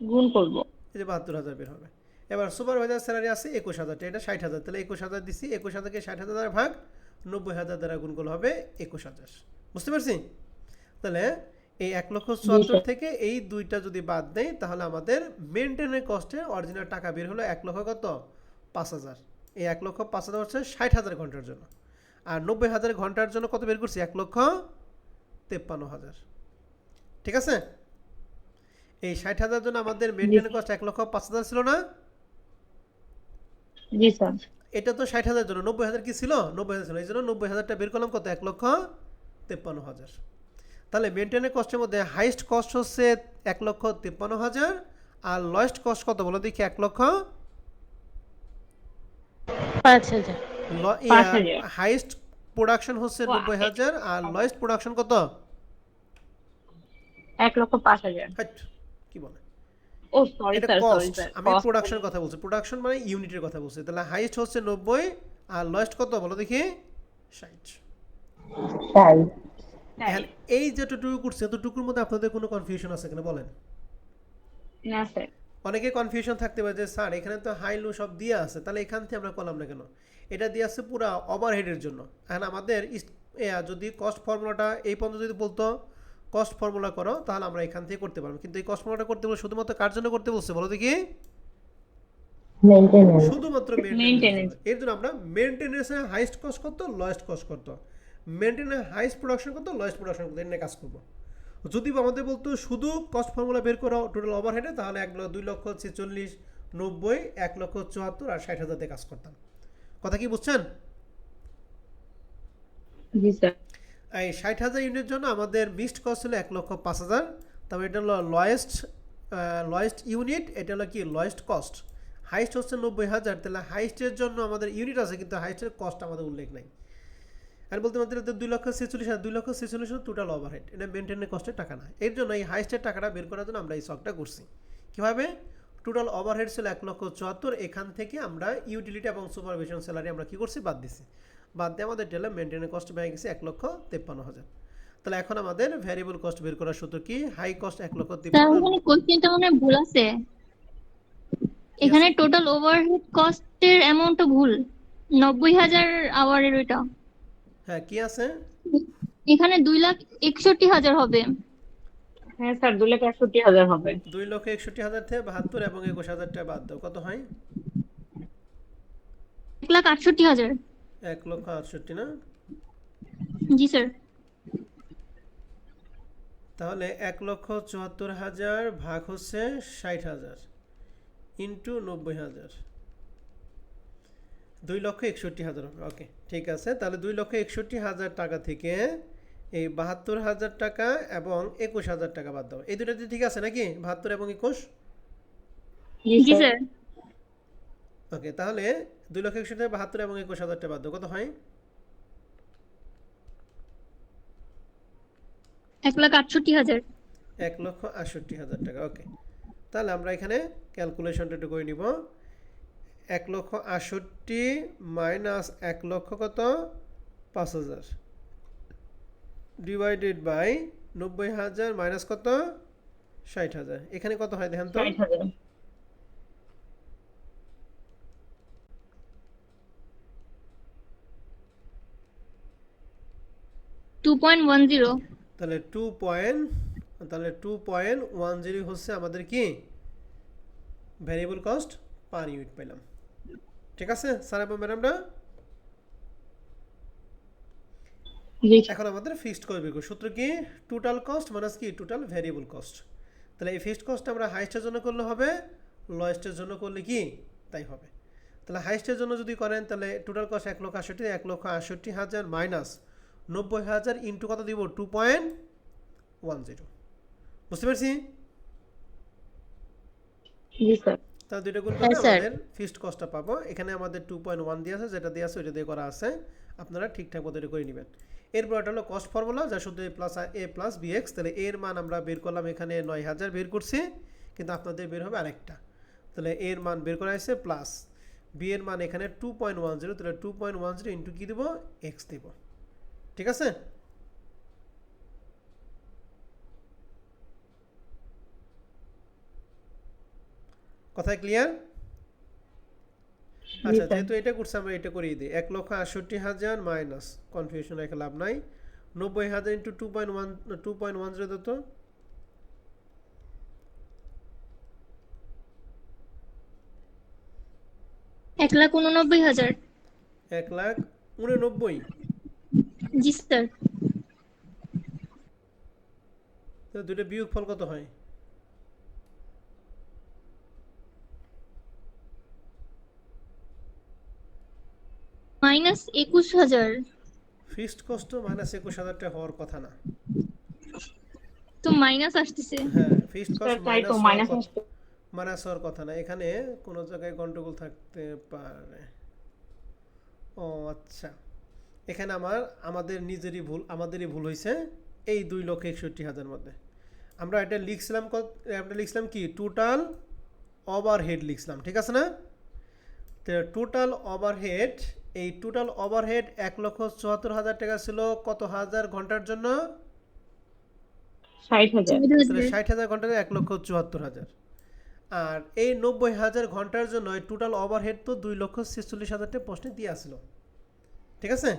গুণ করব। এই যে 72,000 বের হবে। এবার সুপারভাইজার স্যালারি আছে 21,000 টাকা, এটা 60,000। তাহলে 21,000 দিছি, 21,000-কে 60,000 দ্বারা ভাগ 90,000 দ্বারা গুণ করলে হবে 21,000। বুঝতে পারছি? তাহলে এই 1,74,000 থেকে এই দুইটা যদি বাদ দেয় তাহলে আমাদের মেনটেনের কস্টে অরিজিনাল টাকা বের হলো 1,05,000। এই 1,05,000 হচ্ছে 60,000 ঘন্টার জন্য। আর 90,000 ঘন্টার জন্য কত বের করছি? 1,53,000। ঠিক আছে, এই 60,000 জন্য আমাদের মেনটেনের কস্ট 1,05,000 ছিল না? জি স্যার। এটা তো 60,000 জন্য, 90,000 কি ছিল? 90,000 ছিল, এই জন্য 90,000টা বের করলাম কত? 1,53,000। তাহলে মেনটেনের কস্টের মধ্যে হাইস্ট কস্ট হচ্ছে 1,53,000, আর লয়েস্ট কস্ট কত বলো দেখি? 5,000। হাইস্ট প্রোডাকশন হচ্ছে 90,000 আর লয়েস্ট প্রোডাকশন কত? 1,05,000। হাট, কি বলে ও সরি এটা স্যার, সরি কস্ট, স্যার, আমি কস্ট। প্রোডাকশন কথা বলছি, প্রোডাকশন মানে ইউনিটের কথা বলছি। তাহলে হাইস্ট হচ্ছে 90 আর লোয়েস্ট কত বলো দেখি? 60। তাই এখন এই যেটুকু করছে এতটুকুর মধ্যে আপনাদের কোনো কনফিউশন আছে কিনা বলেন? না স্যার। অনেকে কনফিউশন থাকতে পারে যে স্যার এখানে তো হাই লো সব দিয়ে আছে, তাহলে এখান থেকে আমরা করলাম না কেন? এটা দিয়ে আছে পুরো ওভারহেডের জন্য। এখন আমাদের যদি কস্ট ফর্মুলাটা এই পর্যন্ত যদি বলতো কস্ট ফর্মুলা করো, তাহলে আমরা এখান থেকে করতে পারবো। কিন্তু এই কস্ট ফর্মুলাটা করতে বলে শুধুমাত্র কার জন্য করতে বলছে বলো দেখি? মেইনটেনেন্স। শুধুমাত্র মেনটেনেন্স। মেইনটেনেন্স। এর জন্য আমরা মেনটেনেন্সে হাইস্ট কস্ট কত, লোয়েস্ট কস্ট কত, মেনটেনেন্স হাইস্ট প্রোডাকশন কত, লোয়েস্ট প্রোডাকশন কত, এটা নিয়ে কাজ করবো। যদি আমাদের বলতো শুধু কস্ট ফর্মুলা বের করো টোটাল ওভারহেডে, তাহলে 2,46,90 1,74,000 আর 60,000 দিয়ে কাজ করতাম। কথা কি বুঝছেন? জি স্যার। এই 60,000 ইউনিটের জন্য আমাদের মিক্সড কস্ট হলো 1,05,000। তবে এটা হলো লয়েস্ট ইউনিট, এটা হলো কি লোয়েস্ট কস্ট। হাইস্ট হচ্ছে 90,000। তাহলে হাইস্টের জন্য আমাদের ইউনিট আছে কিন্তু হাইস্টের কস্ট আমাদের উল্লেখ নাই। আর বলতে আমাদের 2,46,000, 2,46,000 টোটাল ওভারহেড, এটা মেনটেনের কস্টের টাকা না। এর জন্য এই হাইস্টের টাকাটা বের করার জন্য আমরা এই শখটা করছি। কীভাবে? টোটাল ওভারহেড ছিল 1,74,000, এখান থেকে আমরা ইউটিলিটি এবং সুপারভিশন স্যালারি আমরা কী করছি? বাদ দিছি। বাদ দিয়ে আমাদের টেলে মেনটেনের কস্ট বেড়ে গেছে 1,53,000। তাহলে এখন আমাদের ভ্যারিয়েবল কস্ট বের করার সূত্র কি? High cost sir 1,53,000। এখানে কোশ্চেনটা মনে হয় ভুল আছে, এখানে টোটাল ওভারহেড কস্টের অ্যামাউন্টটা ভুল, 90,000 আওয়ারের ওইটা, হ্যাঁ কি আছে? এখানে 2,61,000 হবে। হ্যাঁ স্যার, 2,61,000 হবে। 2,61,000 থেকে 72 এবং 21,000 টাকা বাদ দাও, কত হয়? 1,68,000। 1,68,000 না? জি স্যার। তাহলে 1,74,000 ভাগ হচ্ছে 60,000 ইন্টু 90,000, 2,61,000 হবে। ওকে ঠিক আছে। তাহলে 2,61,000 টাকা থেকে এই 72,000 টাকা এবং 21,000 টাকা বাদ দাও। এই দুটাতে ঠিক আছে নাকি? 72 এবং 21। জি স্যার। ওকে তাহলে 2,61,000 থেকে 72 এবং 21,000 টাকা বাদ দাও, কত হয়? 1,68,000। 1,68,000 টাকা। ওকে তাহলে আমরা এখানে ক্যালকুলেশনটা একটু করে নিব। 1,68,000 মাইনাস 1,00,000 কত? 5,000 ডিভাইডেড বাই 90,000 মাইনাস কত? 60,000। এখানে কত হয় দেখেন তো? 60,000। 2.10। তাহলে 2.10 হচ্ছে আমাদের কি ভ্যারিয়েবল কস্ট পার ইউনিট পেলাম। ঠিক আছে স্যার এবং ম্যাডামরা? জি এখন আমাদের ফিক্সড কস্ট বের করব। সূত্র কি? টোটাল কস্ট মাইনাস কি টোটাল ভ্যারিয়েবল কস্ট। তাহলে এই ফিক্সড কস্ট আমরা হাইস্টের জন্য করলে হবে, লোয়েস্টের জন্য করলে কি তাই হবে। তাহলে হাইস্টের জন্য যদি করেন তাহলে টোটাল কস্ট 1,68,000, 1,68,000 মাইনাস 90,000 ইন্টু কত দিব? 2.10। বুঝতে পারছি? জি স্যার। তাহলে দুইটা গুণ হ্যাঁ, করলে স্যার। আমাদের ফিক্সড কস্টটা পাবো। এখানে আমাদের 2.1 দিয়ে আছে, যেটা দিয়ে আছে ওইটা দিয়ে করা আছে। আপনারা ঠিকঠাক মতো এটা করে নেবেন। এরপর এটা হলো কস্ট ফর্মুলা, যা শুধু a প্লাস bx। তাহলে এর মান আমরা বের করলাম, এখানে 9,000 বের করছি, কিন্তু আপনাদের বের হবে আরেকটা। তাহলে এর মান বের করা হয়েছে প্লাস বি এর মান এখানে 2.10। তাহলে 2.10 ইন্টু কি দেবো? এক্স দেবো। ঠিক আছে? কথায় ক্লিয়ার? আচ্ছা যেহেতু এটা করছে আমরা এটা করিয়ে দিই। 1,68,000 মাইনাস, কনফিউশন রেখে লাভ নাই, 90,000 ইন্টু 2.10 দিত, 1,89,000। 1,89,000। জি স্যার। তো দুটো বিয়োগ ফল কত হয়? -21,000। ফিক্সড কস্ট মাইনাস 21,000 টাকা হওয়ার কথা না। তো মাইনাস আসতেছে। হ্যাঁ ফিক্সড স্যার কস্ট তাই তো মাইনাস মাইনাস আসবে। হওয়ার কথা না, এখানে কোনো জায়গায় গন্ডগোল থাকতে পারে। ও আচ্ছা, এখানে আমাদের নিজেরই ভুল, আমাদেরই ভুল হয়েছে এই 2,61,000 মধ্যে। আমরা এটা লিখছিলাম আমরা লিখছিলাম কি টোটাল ওভারহেড লিখছিলাম, ঠিক আছে না? তো টোটাল ওভারহেড, এই টোটাল ওভারহেড 1,74,000 টাকা ছিল কত হাজার ঘন্টার জন্য? 60,000 তাহলে 60,000 ঘন্টায় 1,74,000। আর এই 90,000 ঘন্টার জন্য টোটাল ওভারহেড তো 2,46,000 টাকা প্রশ্নে দিয়ে আসছিল, ঠিক আছে?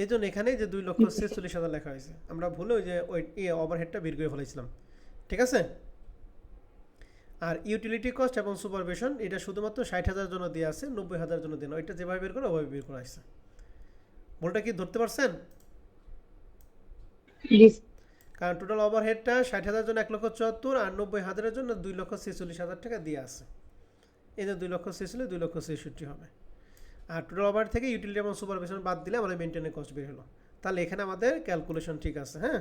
এই জন্য এখানে যে 2,46,000 লেখা হয়েছে, আমরা ভুলে ওই যে ওই ওভারহেডটা বের করে ফেলেছিলাম, ঠিক আছে? আর ইউটিলিটি কস্ট এবং সুপারভিশন এটা শুধুমাত্র 60,000 জন্য দিয়ে আছে, 90,000 জন্য দেন, ওইটা যেভাবে বের করে ওইভাবে বের করা হয়েছে। ভুলটা কি ধরতে পারছেন? জি কারণ টোটাল ওভারহেডটা 60,000 জন্য 1,74,000 আর 90,000 জন্য 2,46,000 টাকা দিয়ে আছে। এই যে 2,46,000 2,66,000 হবে। আর টোটাল ওভার থেকে ইউটিলিটি এবং সুপারভিশন বাদ দিলে আমাদের মেনটেনের কস্ট বের হলো। তাহলে এখানে আমাদের ক্যালকুলেশন ঠিক আছে, হ্যাঁ?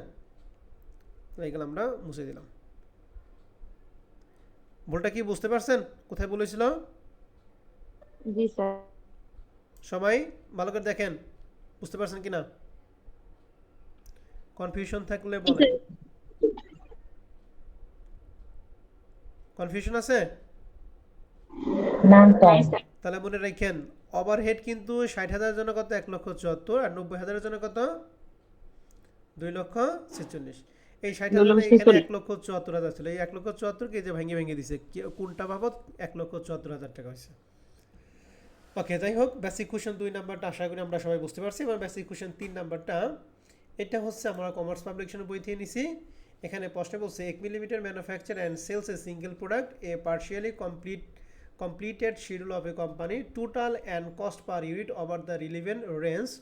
তো এইগুলো আমরা মুছে দিলাম। ভুলটা কি বুঝতে পারছেন কোথায় বলেছিল? জি স্যার। সবাই ভালো করে দেখেন, বুঝতে পারছেন কিনা? কনফিউশন থাকলে বলেন। কনফিউশন আছে? না নাই স্যার। স্যার। তাহলে মনে রাখেন ওভারহেড কিন্তু 60,000 জন্য কত 1,74,000 আর 90,000 জন্য কত 2,46,000। এই 60,000 এখানে 1,74,000 ছিল, এই 1,74,000 কে যে ভেঙে ভেঙে দিছে কোনটা বাবদ 1,74,000 টাকা হয়েছে। ওকে, যাই হোক, বেসিক কোশ্চেন 2 নাম্বারটা আশা করি আমরা সবাই বুঝতে পারছি। এবার বেসিক কোশ্চেন 3 নাম্বারটা, এটা হচ্ছে আমরা কমার্স পাবলিকেশনের বই থেকে নিছি। এখানে প্রশ্ন বলছে 1 millimetre manufacture and sales a single product a partially completed schedule of a company, total and cost per unit over the relevant range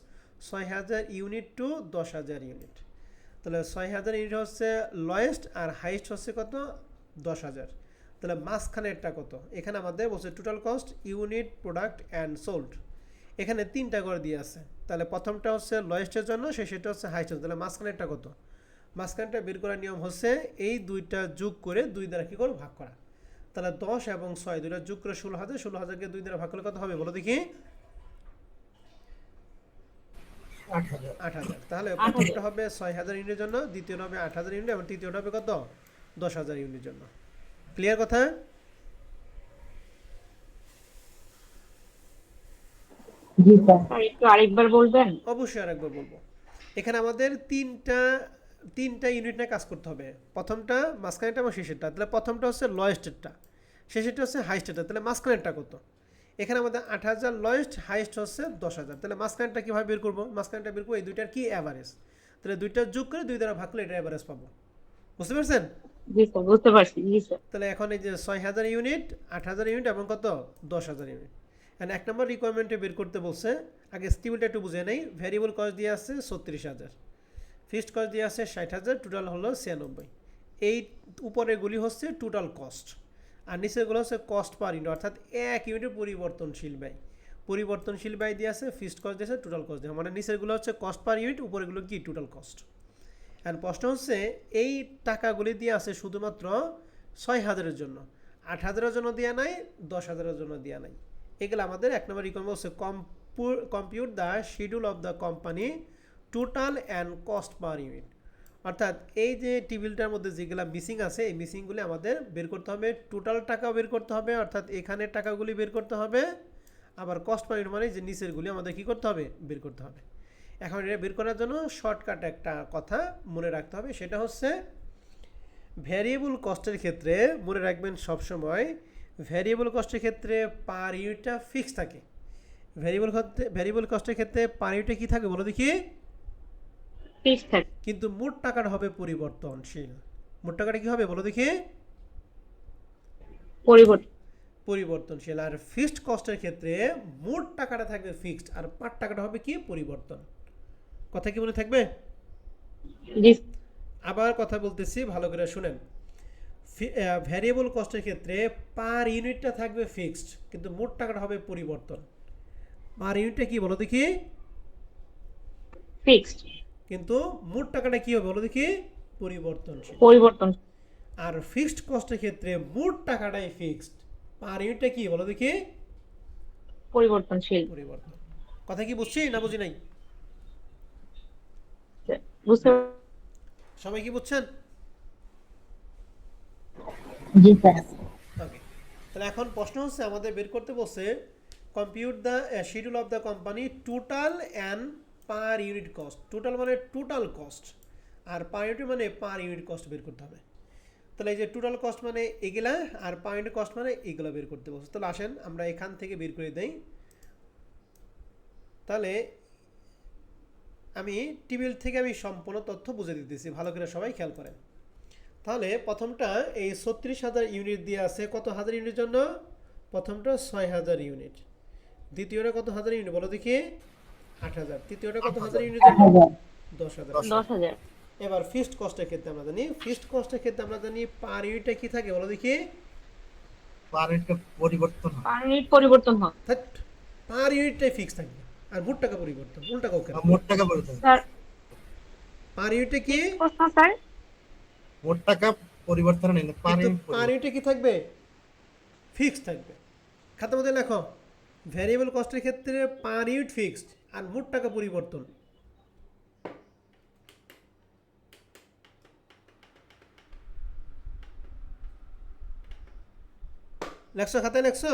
6,000 unit to 10,000 unit. তাহলে 6,000 ইউনিট হচ্ছে লোয়েস্ট আর হাইস্ট হচ্ছে কত 10,000। তাহলে মাঝখানেরটা কত? এখানে আমাদের বলছে total cost unit product and sold, এখানে 3টা করে দিয়ে আছে। তাহলে প্রথমটা হচ্ছে লোয়েস্টের জন্য, শেষেরটা হচ্ছে হাইস্টের। তাহলে মাঝখানেরটা কত? মাঝখানটা বের করার নিয়ম হচ্ছে এই দুইটা যোগ করে 2 দ্বারা কী করে ভাগ করা। তাহলে 10 এবং 6 দুইটা যোগ করে 16,000, 16,000কে 2 দ্বারা ভাগ করলে কত হবে বলো দেখি? 8,000। তাহলে প্রথমটা হবে 6,000 ইউনিটের জন্য, দ্বিতীয়টা হবে 8,000 ইউনিট এবং তৃতীয়টা হবে কত 10,000 ইউনিটের জন্য। ক্লিয়ার কথা? জি স্যার। স্যার একটু আরেকবার বলবেন? অবশ্যই আরেকবার বলবো। এখানে আমাদের তিনটা ইউনিট নিয়ে কাজ করতে হবে। প্রথমটা, মাঝখানেরটা এবং শেষেরটা। তাহলে প্রথমটা হচ্ছে লোয়েস্টেরটা, শেষেরটা হচ্ছে হাইস্টেরটা। তাহলে মাঝখানেরটা কত? এখানে আমাদের 8,000 লোয়েস্ট, হাইস্ট হচ্ছে 10,000। তাহলে মাঝখানেরটা কীভাবে বের করবো? মাঝখানেরটা বের করবো এই দুইটার কি অ্যাভারেজ। তাহলে দুইটা যোগ করে 2 দ্বারা ভাগ করলে এটা অ্যাভারেজ পাবো। বুঝতে পারছেন? জি স্যার, বুঝতে পারছি। জি স্যার। তাহলে এখন এই যে 6,000 ইউনিট, 8,000 ইউনিট এবং কত 10,000 ইউনিট। অ্যান্ড 1 নম্বর রিকোয়ারমেন্টে বের করতে বলছে। আগে স্টিবিলটা একটু বুঝে নেই। ভ্যারিয়েবল কস্ট দিয়ে আছে 36,000, ফিক্সড কস্ট দিয়ে আছে 60,000, টোটাল হলো 96। এই উপরেরগুলি হচ্ছে টোটাল কস্ট আর নিচেরগুলো হচ্ছে কস্ট পার ইউনিট, অর্থাৎ এক ইউনিটের পরিবর্তনশীল ব্যয়। পরিবর্তনশীল ব্যয় দিয়ে আছে, ফিক্সড কস্ট দিয়েছে, টোটাল কস্ট দিয়ে, মানে নিচেরগুলো হচ্ছে কস্ট পার ইউনিট, উপরেগুলো কি টোটাল কস্ট। অ্যান্ড প্রশ্ন হচ্ছে এই টাকাগুলি দিয়ে আছে শুধুমাত্র 6,000-এর জন্য, 8,000-এর জন্য দেওয়া নাই, 10,000-এর জন্য দেওয়া নাই। এগুলো আমাদের 1 নম্বর রিকোয়ারমেন্ট হচ্ছে compute the schedule of the company total and cost per unit. অর্থাৎ এই যে টেবিলটার মধ্যে যেগুলো মিসিং আছে, এই মিসিংগুলি আমাদের বের করতে হবে। টোটাল টাকাও বের করতে হবে, অর্থাৎ এখানের টাকাগুলি বের করতে হবে। আবার কস্ট পার ইউনিট মানে যে নিচেরগুলি আমাদের কী করতে হবে? বের করতে হবে। এখন এটা বের করার জন্য শর্টকাট একটা কথা মনে রাখতে হবে, সেটা হচ্ছে ভ্যারিয়েবল কস্টের ক্ষেত্রে মনে রাখবেন সবসময় ভ্যারিয়েবল কস্টের ক্ষেত্রে পার ইউনিটটা ফিক্স থাকে। ভ্যারিয়েবল কস্টের ক্ষেত্রে পার ইউনিটে কী থাকে বলো দেখি? ফিক্স থাকে। কিন্তু মোট টাকাটা হবে পরিবর্তনশীল। মোট টাকাটা কী হবে বলো দেখি? পরিবর্তনশীল। আর ফিক্সড কস্টের ক্ষেত্রে মোট টাকাটা থাকবে ফিক্সড আর পার টাকাটা হবে কি? পরিবর্তন। কথা কি মনে থাকবে? জি। আবার কথা বলতেছি, ভালো করে শুনেন। ভ্যারিয়েবল কস্টের ক্ষেত্রে পার ইউনিটটা থাকবে ফিক্সড, কিন্তু মোট টাকাটা হবে পরিবর্তন। পার ইউনিটটা কি বলো দেখি? ফিক্সড। কিন্তু মোট টাকাটা কি হবে বলো দেখি? পরিবর্তনশীল। পরিবর্তন। আর ফিক্সড কস্টের ক্ষেত্রে মোট টাকাটাই ফিক্সড, পার ইউনিটটা কি বলো দেখি? পরিবর্তনশীল। পরিবর্তন। কথা কি বুঝছি না বুঝি নাই? বুঝতে। সবাই কি বুঝছেন? জি স্যার। ওকে, তাহলে এখন প্রশ্ন হচ্ছে আমাদের বের করতে বলছে compute the schedule of the company total and per unit cost. Total মানে টোটাল কস্ট, আর পার ইউনিট মানে পার ইউনিট কস্ট বের করতে হবে। তাহলে এই যে টোটাল কস্ট মানে এগুলা, আর পার ইউনিট কস্ট মানে এগুলো বের করতে বলছে। তাহলে আসেন আমরা এখান থেকে বের করে দেই। তাহলে আমি টেবিল থেকে আমি সম্পূর্ণ তথ্য বুঝে দিতেছি, ভালো করে সবাই খেয়াল করেন। তাহলে প্রথমটা এই ৩৬,০০০ ইউনিট দিয়ে আছে কত হাজার ইউনিটের জন্য? প্রথমটা ৬,০০০ ইউনিট, দ্বিতীয়টা কত হাজার ইউনিট বলো দেখি? ৮,০০০। তৃতীয়টা কত হাজার ইউনিটের জন্য? ১০,০০০। 10,000 এবার ফিক্সড কস্টের ক্ষেত্রে আমরা জানি, ফিক্সড কস্টের ক্ষেত্রে আমরা জানি পার ইউনিটটা কি থাকে বলো দেখি? পার ইউনিটটা পরিবর্তন হয়। পার ইউনিট পরিবর্তন হয় পার ইউনিটটাই ফিক্স থাকে, আর মোট টাকা পরিবর্তন, উল্টা কাউ কেন? মোট টাকা পরিবর্তন হয়। স্যার। পার ইউনিটে কি? কষ্ট স্যার। মোট টাকা পরিবর্তন নেই, পার কিন্তু ইউনিট পার ইউনিটে কি থাকবে? ফিক্সড থাকবে। খাতার মধ্যে লেখো ভ্যারিয়েবল কস্টের ক্ষেত্রে পার ইউনিট ফিক্সড আর মোট টাকা পরিবর্তন। লেখছো খাতায় লেখছো?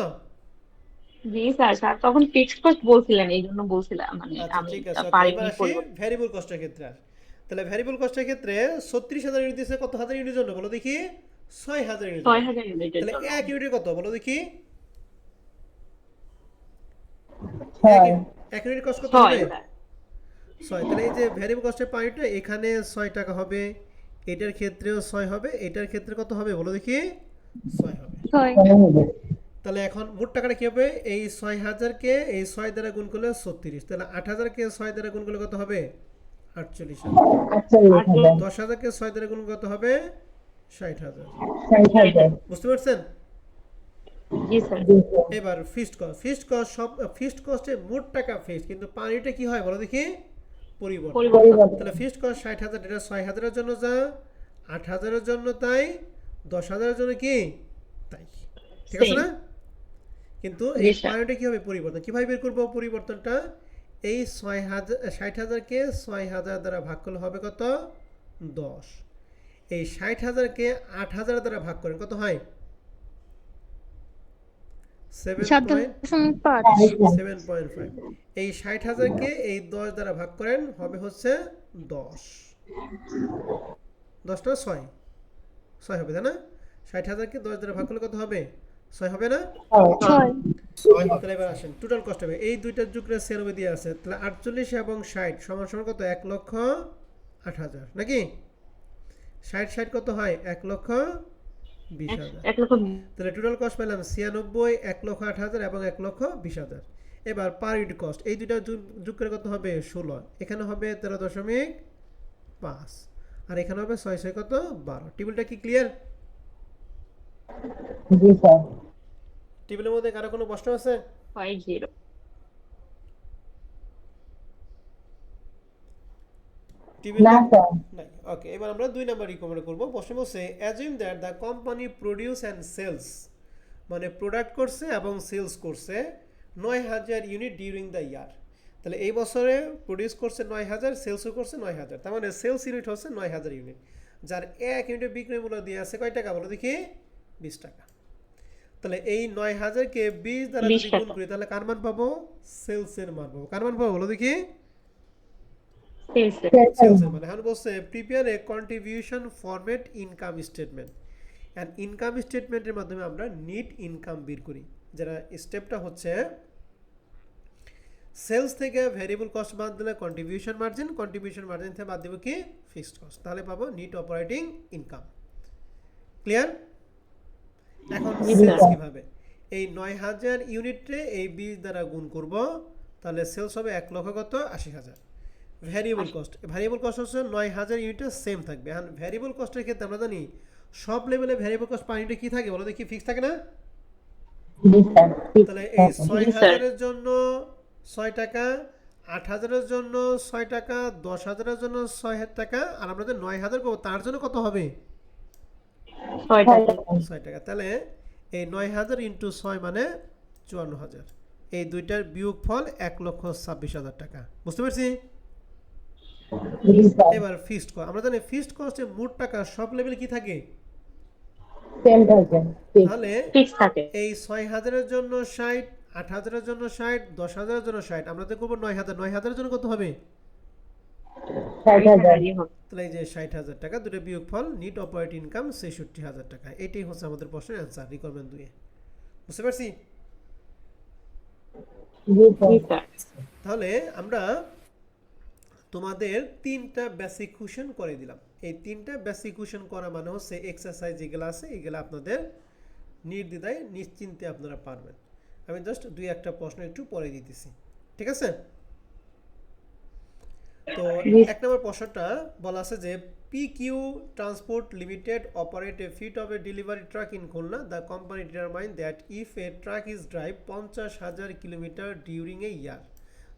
জি স্যার, স্যার তখন ফিক্সড কস্ট বলছিলেন, এই জন্য বলছিলাম মানে আচ্ছা আমি ঠিক আছে, পার এবার ইউনিট আসি পরিবর্তন। ভ্যারিয়েবল কস্টের ক্ষেত্রে। তাহলে ভ্যারিয়েবল কস্টের ক্ষেত্রে ৩৬,০০০ ইউনিট দিয়েছে কত হাজার ইউনিটের জন্য বলো দেখি? ৬,০০০ ইউনিট। 6,000 ইউনিটের তাহলে জন্য। এক ইউনিটে কত বলো দেখি? 6 এক ইউনিট কস্ট কত 6 হবে? স্যার। ৬। তাহলে এই যে ভ্যারিয়েবল কস্টের পয়েন্টটা এখানে ৬ টাকা হবে, এটার ক্ষেত্রেও ৬ হবে, এটার ক্ষেত্রে কত হবে বলো দেখি? ৬ হবে। 6,000 তাহলে এখন মোট টাকাটা কি হবে? এই ৬,০০০কে এই ৬ দ্বারা গুণ করলে ৩৬, তাহলে ৮,০০০কে ৬ দ্বারা গুণ করলে কত হবে? ৪৮,০০০। 48,000 ১০,০০০কে ৬ দ্বারা গুণ কত হবে? ৬০,০০০। 60,000 বুঝতে পারছেন? জি স্যার। জি স্যার। এবার ফিক্সড কস্ট সব ফিক্সড কস্টে মোট টাকা ফিক্সড, কিন্তু পানিটা কি হয় বলো দেখি? পরিবর্তন। পরিবর্তন। তাহলে ফিক্সড কস্ট ৬০,০০০, এটা ৬,০০০-এর জন্য যা, ৮,০০০-এর জন্য তাই, 10,০০০-এর জন্য কি তাই, ঠিক আছে না? কিন্তু এই জি, স্যার। পানিটা কি হবে? পরিবর্তন। কিভাবে বের করবো পরিবর্তনটা? এই ৬০,০০০কে ৬,০০০ দ্বারা ভাগ করলে হবে কত? ১০। এই ৬০,০০০কে ৮,০০০ দ্বারা ভাগ করেন কত হয়? 7.5। এই ৬০,০০০কে এই ১০ দ্বারা ভাগ করেন হবে হচ্ছে ১০। ১০টা ৬ হবে তাই না? ৬০,০০০কে ১০ দ্বারা ভাগ করলে কত হবে? ৬ হবে না? 6 ছয় হবে। তাহলে এবার আসেন টোটাল কস্ট হবে, এই দুইটার যোগ করে ৯৬ দিয়ে আছে, তাহলে ৪৮ এবং ৬০ সমান সমান কত? ১,০৮,০০০ নাকি? ৬০ কত হয়? ১,২০,০০০। 1 লক্ষ। তাহলে টোটাল কস্ট পেলাম ৯৬, ১,০৮,০০০ এবং ১,২০,০০০। এবার পার ইউনিট কস্ট এই দুইটা যোগ করে কত হবে? ১৬। এখানে হবে ১৩.৫, আর এখানে হবে ৬ কত? ১২। টেবিলটা কি ক্লিয়ার? জি স্যার। টেবিলের মধ্যে কারো কোনো প্রশ্ন আছে? 50 টেবিল না স্যার। নাই। ওকে, এবার আমরা ২ নাম্বার রিকমেন্ড করব। প্রশ্ন বলছে assume that the company produce and sales, মানে প্রোডাক্ট করছে এবং সেলস করছে ৯,০০০ ইউনিট ডিউরিং দ্য ইয়ার। তাহলে এই বছরে প্রডিউস করছে ৯,০০০, সেলসও করছে ৯,০০০, তার মানে সেলস ইউনিট হচ্ছে ৯,০০০ ইউনিট, যার এক ইউনিটের বিক্রয় মূল্য দিয়ে আছে কয় টাকা বলো দেখি? ২০ টাকা। তাহলে এই ৯,০০০কে ২০ দ্বারা 20 যদি গুণ টাকা। করি তাহলে কার মান পাবো? সেলসের মান পাবো। কার মান পাবো বলো দেখি? সেলস। সেলসের মানে। এখন বলছে prepare a contribution format income statement, and income স্টেটমেন্টের মাধ্যমে আমরা নিট ইনকাম বের করি। যারা স্টেপটা হচ্ছে সেলস থেকে ভ্যারিয়েবল কস্ট বাদ দিলে কন্ট্রিবিউশন মার্জিন, কন্ট্রিবিউশন মার্জিন থেকে বাদ দেবো কি? ফিক্সড কস্ট, তাহলে পাবো নিট অপারেটিং ইনকাম। ক্লিয়ার? এখন সেলস কিভাবে? এই ৯,০০০ ইউনিটে এই ২০ দ্বারা গুণ করব, তাহলে সেলস হবে ১,৮০,০০০। ভ্যারিয়েবল কস্ট হচ্ছে ৯,০০০ ইউনিটে সেম থাকবে। এখন ভ্যারিয়েবল কস্টের ক্ষেত্রে আমরা জানি সব লেভেলে ভ্যারিয়েবল কস্ট পার ইউনিটে কি থাকে বলো দেখি? ফিক্স থাকে না? জি স্যার। তাহলে এই ৬,০০০-এর জন্য ৬ টাকা, ৮,০০০-এর জন্য ৬ টাকা, 10,০০০-এর জন্য ৬ টাকা, আর আমরা যে ৯,০০০ করবো তার জন্য কত হবে? 6 টাকা। ৬ টাকা। তাহলে এই ৯,০০০ ইন্টু ৬ মানে ৫৪,০০০। এই দুইটার বিয়োগ ফল ১,২৬,০০০ টাকা। বুঝতে পারছি? জি স্যার। এবার ফিক্সড কস্ট আমরা জানি ফিক্সড কস্টে মোট টাকা সব লেভেলে কি থাকে? 10,000 fixed. তাহলে ফিক্স থাকে। এই 6,000-এর জন্য 60, 8,000-এর জন্য 60, 10,000-এর জন্য 60, আমরা তো করবো 9,000, 9,000-এর জন্য কত হবে? 60,000 তাহলে এই যে 60,000 টাকা, দুটো বিয়োগফল নিট অপারেটিং ইনকাম 66,000 টাকা। এটাই হচ্ছে আমাদের প্রশ্নের অ্যান্সার, রিকোয়ারমেন্ট 2 এ। বুঝতে পারছি? জি স্যার। জি স্যার। তাহলে আমরা তোমাদের 3টা বেসিক কোশ্চেন করে দিলাম। এই 3টা বেসিক কোশ্চেন করা মানে হচ্ছে এক্সারসাইজ যেগুলো আছে এগুলো আপনাদের নির্দ্বিধায় নিশ্চিন্তে আপনারা পারবেন। আমি জাস্ট 2-1টা প্রশ্ন একটু পরে দিতেছি, ঠিক আছে? তো 1 নম্বর প্রশ্নটা বলা আছে যে PQ Transport Limited operate a fleet of a delivery truck in Khulna. The company determined that if a truck is drive 50,000 kilometer during a year,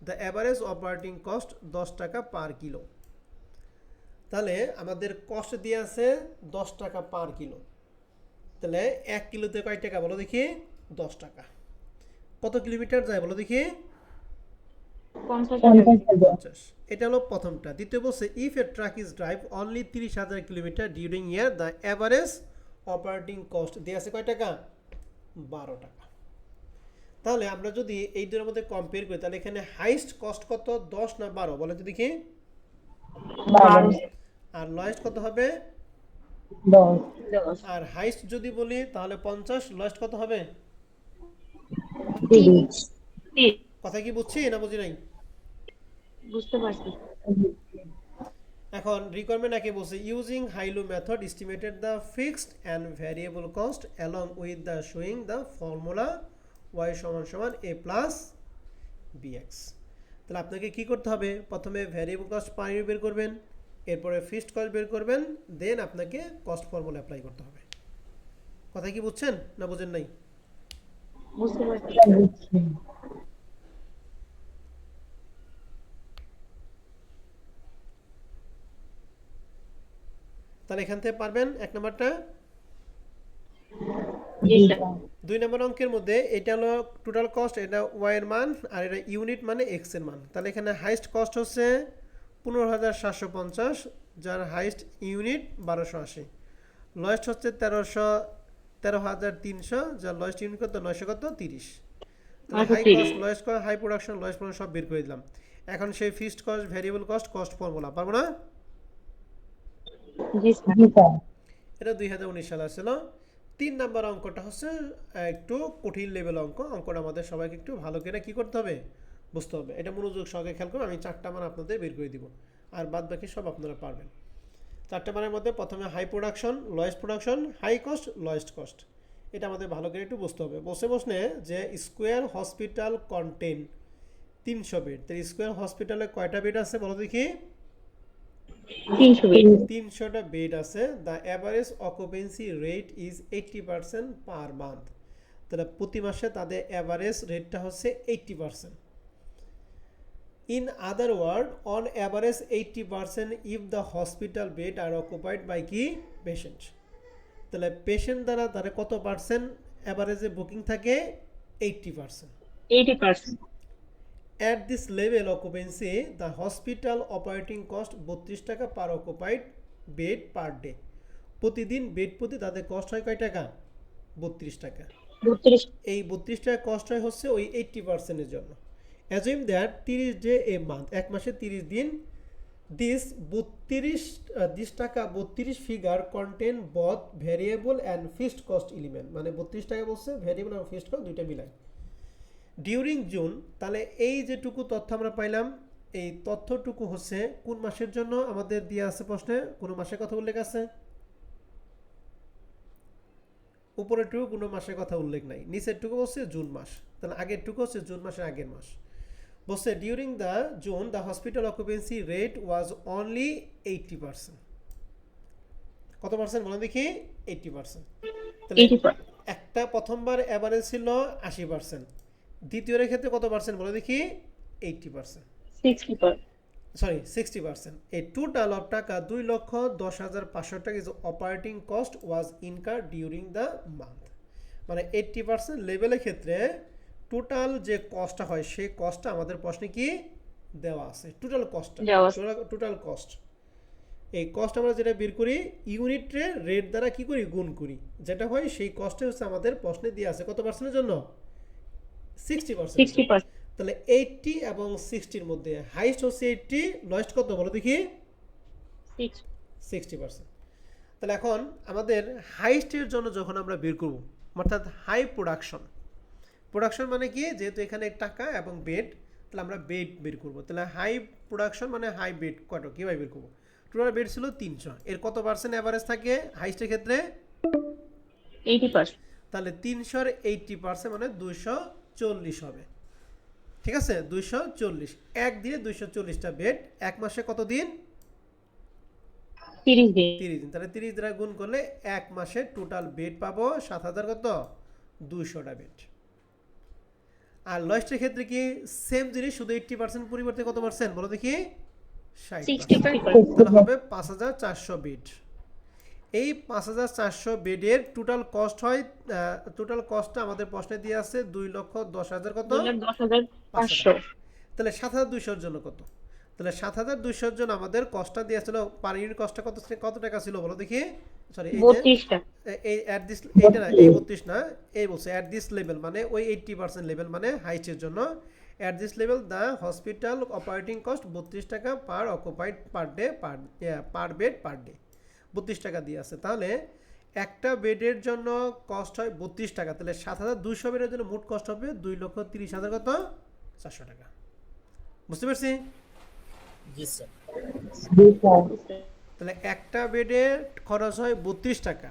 the average operating cost 10 টাকা পার কিলো। তাহলে আমাদের cost দিয়ে আছে 10 টাকা per kilo. তাহলে 1 কিলোতে কয় টাকা বলো দেখি? 10 টাকা। কত কিলোমিটার যায় বলো দেখি? 50,000। 50। এটা হলো প্রথমটা। দ্বিতীয় বলছে if A truck is drive only 30,000 kilometre during year the average operating cost দিয়ে আছে কয় টাকা? 12 টাকা। তাহলে আমরা যদি এই দুটোর মধ্যে কম্পেয়ার করি তাহলে এখানে হাইস্ট কস্ট কত, 10 না 12 বলো তো দেখি? 12, আর লোয়েস্ট কত হবে? 10, 10। আর হাইস্ট যদি বলি তাহলে 50, লোয়েস্ট কত হবে? 30, কথা কি বুঝছি না বুঝি নাই? বুঝতে পারছি। এখন রিকোয়ারমেন্ট একে বলছে using হাইলো method estimated the fixed and variable cost along with the showing the formula y সমান a প্লাস bx। তাহলে আপনাকে কি করতে হবে? প্রথমে ভ্যারিয়েবল কস্ট পার বের করবেন, এরপরে ফিক্সড কস্ট বের করবেন, দেন আপনাকে কস্ট ফর্মুলা অ্যাপ্লাই করতে হবে। কথা কি বুঝছেন না বুঝেন নাই? বুঝতে পারছি। বুঝছি। তাহলে এখান থেকে পারবেন 1 নম্বরটা। জি জি স্যার। স্যার। 2 নম্বর অঙ্কের মধ্যে এটা হলো টোটাল কস্ট, এটা y এর মান, আর এটা ইউনিট মানে x এর মান। তাহলে এখানে হাইস্ট কস্ট হচ্ছে 15,750, যার হাইস্ট ইউনিট 1280। লোয়েস্ট হচ্ছে 13,300, যার লোয়েস্ট ইউনিট কত 900 কত 30। তাহলে আচ্ছা, high 30 cost, lowest cost, high production, lowest production সব বের করে দিলাম। এখন সেই fixed cost, variable cost, cost formula পারবো না? জি স্যার। জি স্যার। এটা 2019 সালে আসছিল। 3 নাম্বার অঙ্কটা হচ্ছে একটু কঠিন লেভেল অঙ্ক। অঙ্কটা আমাদের সবাইকে একটু ভালো করে কি করতে হবে? বুঝতে হবে। এটা মনোযোগ সহকারে খেয়াল করুন, আমি 4টা মান আপনাদের বের করে দিব, আর বাদ বাকি সব আপনারা পারবেন। 4টা মানের মধ্যে প্রথমে high production, lowest production, high cost, lowest cost. এটা আমাদের ভালো করে একটু বুঝতে হবে। বসে যে স্কোয়ার হসপিটাল কন্টেন 300 বেড। তো স্কোয়ার হসপিটালে কয়টা বেড আছে বলো দেখি? 300 বেড। 300টা বেড আছে। The average occupancy rate is 80% per month. তাহলে প্রতি মাসে তাদের অ্যাভারেজ রেটটা হচ্ছে 80%। In other word, on average 80% if the hospital bed are occupied by কি? পেশেন্ট। তাহলে পেশেন্ট দ্বারা তারা কত পার্সেন্ট অ্যাভারেজে বুকিং থাকে? 80%। 80%। At this level occupancy, the hospital operating cost 32 টাকা per occupied bed per day. প্রতিদিন বেড প্রতি তাদের কস্ট হয় কয় টাকা? 32 টাকা। 32। এই 32 টাকা কস্ট হয় হচ্ছে ওই 80%-এর জন্য। Assume that 30 day a month, এক মাসে 30 দিন। দিস 32 টাকা 32 figure contain both variable and fixed cost element. মানে 32 টাকা বলছে ভ্যারিয়েবল এবং ফিক্সড কস্ট দুইটা মিলাই। ডিউরিং জুন, তাহলে এই যেটুকু তথ্য আমরা পাইলাম, এই তথ্যটুকু হচ্ছে কোন মাসের জন্য আমাদের দিয়ে আছে প্রশ্নে? কোনো মাসের কথা উল্লেখ আছে? উপরেরটুকু কোনো মাসের কথা উল্লেখ নাই, নিচেরটুকু বলছে জুন মাস। তাহলে আগেরটুকু হচ্ছে জুন মাসের আগের মাস। বলছে during the June the hospital occupancy rate was only 80%। কত পার্সেন্ট বলেন দেখি? 80%। তাহলে 80%। একটা প্রথমবার অ্যাভারেজ ছিল 80%, দ্বিতীয়ের ক্ষেত্রে কত পার্সেন্ট বলে দেখি? 80%। 60%। সরি 60%। এই টোটাল অফ টাকা 2,10,500 টাকা is operating cost was incur during the month. মানে 80% লেভেলের ক্ষেত্রে টোটাল যে কস্টটা হয় সেই কস্টটা আমাদের প্রশ্নে কি দেওয়া আছে? টোটাল কস্টটা, দেওয়া আছে। Total cost. এই কস্ট আমরা যেটা বের করি ইউনিটে রেট দ্বারা কি করি গুণ করি, যেটা হয় সেই কস্টে হচ্ছে আমাদের প্রশ্নে দিয়ে আছে কত পার্সেন্টের জন্য 60%। 60%. তাহলে 80 এবং 60 এর মধ্যে হাইস্ট হচ্ছে 80, লোয়েস্ট কত বলো দেখি 60%। তাহলে এখন আমাদের হাইস্টের জন্য যখন আমরা বের করব অর্থাৎ হাই প্রোডাকশন মানে কি, যেহেতু এখানে টাকা এবং বেড, তাহলে আমরা বেড বের করব। তাহলে হাই প্রোডাকশন মানে হাই বেড কত কীভাবে বের করবো, টোটাল বেড ছিল 300, এর কত পার্সেন্ট অ্যাভারেজ থাকে হাইস্টের ক্ষেত্রে 80%. তাহলে 300-র 80% মানে 240 হবে। ঠিক আছে, 240 এক দিয়ে 240টা বেড, এক মাসে কত দিন 30 দিন. 30 দিন। তাহলে 30 দ্বারা গুণ করলে এক মাসে টোটাল বেড পাবো 7000 কত 200টা বেড। আর লয়েস্টের ক্ষেত্রে কি সেম জিনিস, শুধু 80% পরিবর্তে কত পার্সেন্ট বলো দেখি 60%। 60%. তাহলে হবে 5400 বেড। এই 5400 বেডের টোটাল কস্ট হয়, টোটাল কস্টটা আমাদের প্রশ্নে দিয়ে আছে 2,10,000 কত 2,10,500. তাহলে 7200-র জন্য কত, তাহলে 7200-র জন্য আমাদের কস্টটা দিয়ে ছিল পার ইউনিট কস্টটা কত টাকা ছিল বলো দেখি, সরি এই যে 32 টাকা. এই অ্যাট দিস এইটা না, এই 32 না, এই বলছে অ্যাট দিস লেভেল মানে ওই 80% লেভেল মানে হাইস্টের জন্য at this level the hospital operating cost 32 টাকা per occupied per day per bed per day 32 টাকা দিয়ে আছে। তাহলে একটা বেডের জন্য কস্ট হয় 32 টাকা, তাহলে 7200 বেডের জন্য মোট কস্ট হবে 2,30,000 কত 400 টাকা। বুঝতে পারছি? জি স্যার। জি স্যার। তাহলে একটা বেডের খরচ হয় 32 টাকা,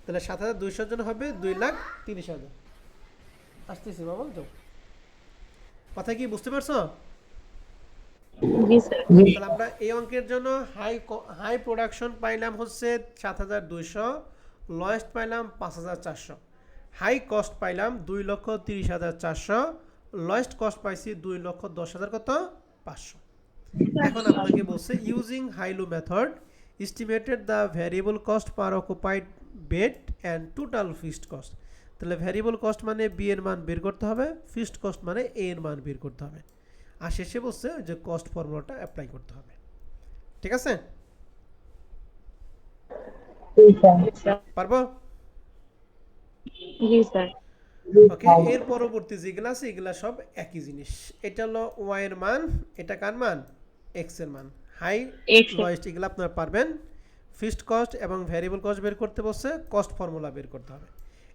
তাহলে 7200 জন হবে 2,30,000। আসতেছি বাবা, তো কথা কি বুঝতে পারছো? জি স্যার. তাহলে আমরা এই অঙ্কের জন্য হাই প্রোডাকশন পাইলাম হচ্ছে 7200, লোয়েস্ট পাইলাম 5400, হাই কস্ট পাইলাম 2,30,400, লোয়েস্ট কস্ট পাইছি 2,10,000 কত 500। এখন আপনাকে বলছে using হাইলো method estimated the variable cost per occupied bed and total fixed cost. তাহলে ভ্যারিয়েবল কস্ট মানে বি এর মান বের করতে হবে, ফিক্সড কস্ট মানে এ এর মান বের করতে হবে, আর শেষে বলছে যে কস্ট ফর্মুলাটা অ্যাপ্লাই করতে হবে। ঠিক আছে, জি স্যার। পারবো? জি স্যার. ওকে, এর পরবর্তী যেগুলো আছে এগুলা সব একই জিনিস। এটা হলো ওয়াই এর মান, এটা কার মান এক্স এর মান, হাই X এর। লোয়েস্ট এগুলো আপনারা পারবেন। ফিক্সড কস্ট এবং ভ্যারিয়েবল কস্ট বের করতে বলছে, কস্ট ফর্মুলা বের করতে হবে,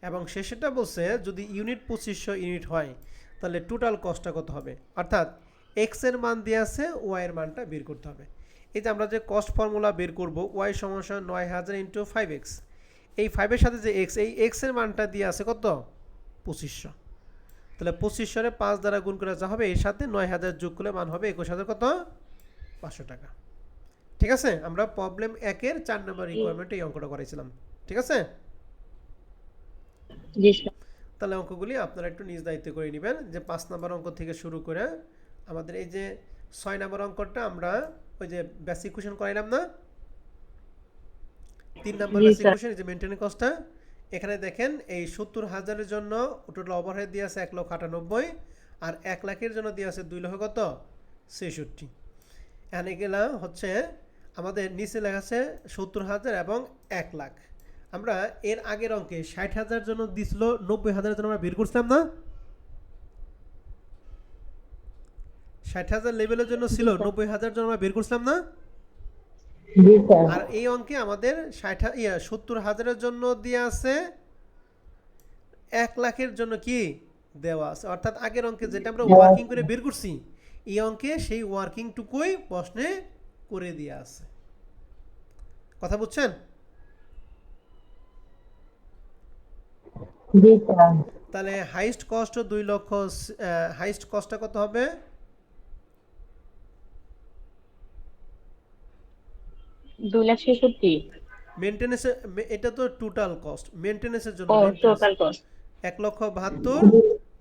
এবং শেষেটা বলছে যদি ইউনিট 2500 ইউনিট হয় তাহলে টোটাল কস্টটা কত হবে, অর্থাৎ এক্স এর মান দিয়ে আছে ওয়াই এর মানটা বের করতে হবে। এই যে আমরা যে কস্ট ফর্মুলা বের করব ওয়াই সমান 9000 ইন্টু 5x, এই 5-এর সাথে যে এক্স, এই এক্স এর মানটা দিয়ে আছে কত 2500, তাহলে 2500-রে 5 দ্বারা গুণ করে যা হবে এর সাথে 9000 যোগ করলে মান হবে 21,000 কত 500 টাকা। ঠিক আছে, আমরা প্রবলেম 1-এর 4 নম্বর রিকোয়ারমেন্টে এই অঙ্কটা করেছিলাম। ঠিক আছে, জি স্যার. তাহলে অঙ্কগুলি আপনারা একটু নিজ দায়িত্ব করে নেবেন, যে 5 নম্বর অঙ্ক থেকে শুরু করে আমাদের এই যে 6 নম্বর অঙ্কটা আমরা ওই যে বেসিক কোশ্চেন করাইলাম না, 3 নম্বর জি, বেসিক স্যার। কোশ্চেন যে মেইনটেনেন্স কস্টটা, এখানে দেখেন এই 70,000-এর জন্য টোটাল ওভারহেড দিয়ে আছে 1,98,000, আর 1 লাখের জন্য দিয়ে আছে 2 লক্ষ কত 66। এখানে গেলা হচ্ছে আমাদের নিচে লেখা আছে 70,000 এবং 1 লাখ। আমরা এর আগের অঙ্কে 60,000 জন্য দিছিল, 90,000-এর জন্য আমরা বের করছিলাম না, 60,000 লেভেলের জন্য ছিল, 90,000 জন্য আমরা বের করছিলাম না। জি স্যার। আর এই অঙ্কে আমাদের 70,000-এর জন্য দিয়ে আছে 1 লাখের জন্য কি দেওয়া আছে, অর্থাৎ আগের অঙ্কে যেটা আমরা দেওয়া ওয়ার্কিং আছে। করে বের করছি এই অঙ্কে সেই ওয়ার্কিংটুকুই প্রশ্নে করে দিয়ে আছে। কথা বুঝছেন? জি স্যার। তাহলে হাইস্ট কস্ট 2 লক্ষ, হাইস্ট কস্টটা কত হবে 2,66,000. মেইনটেনেন্স, এটা তো টোটাল কস্ট, মেইনটেনেন্সের জন্য ও maintenance, টোটাল কস্ট 1,72,000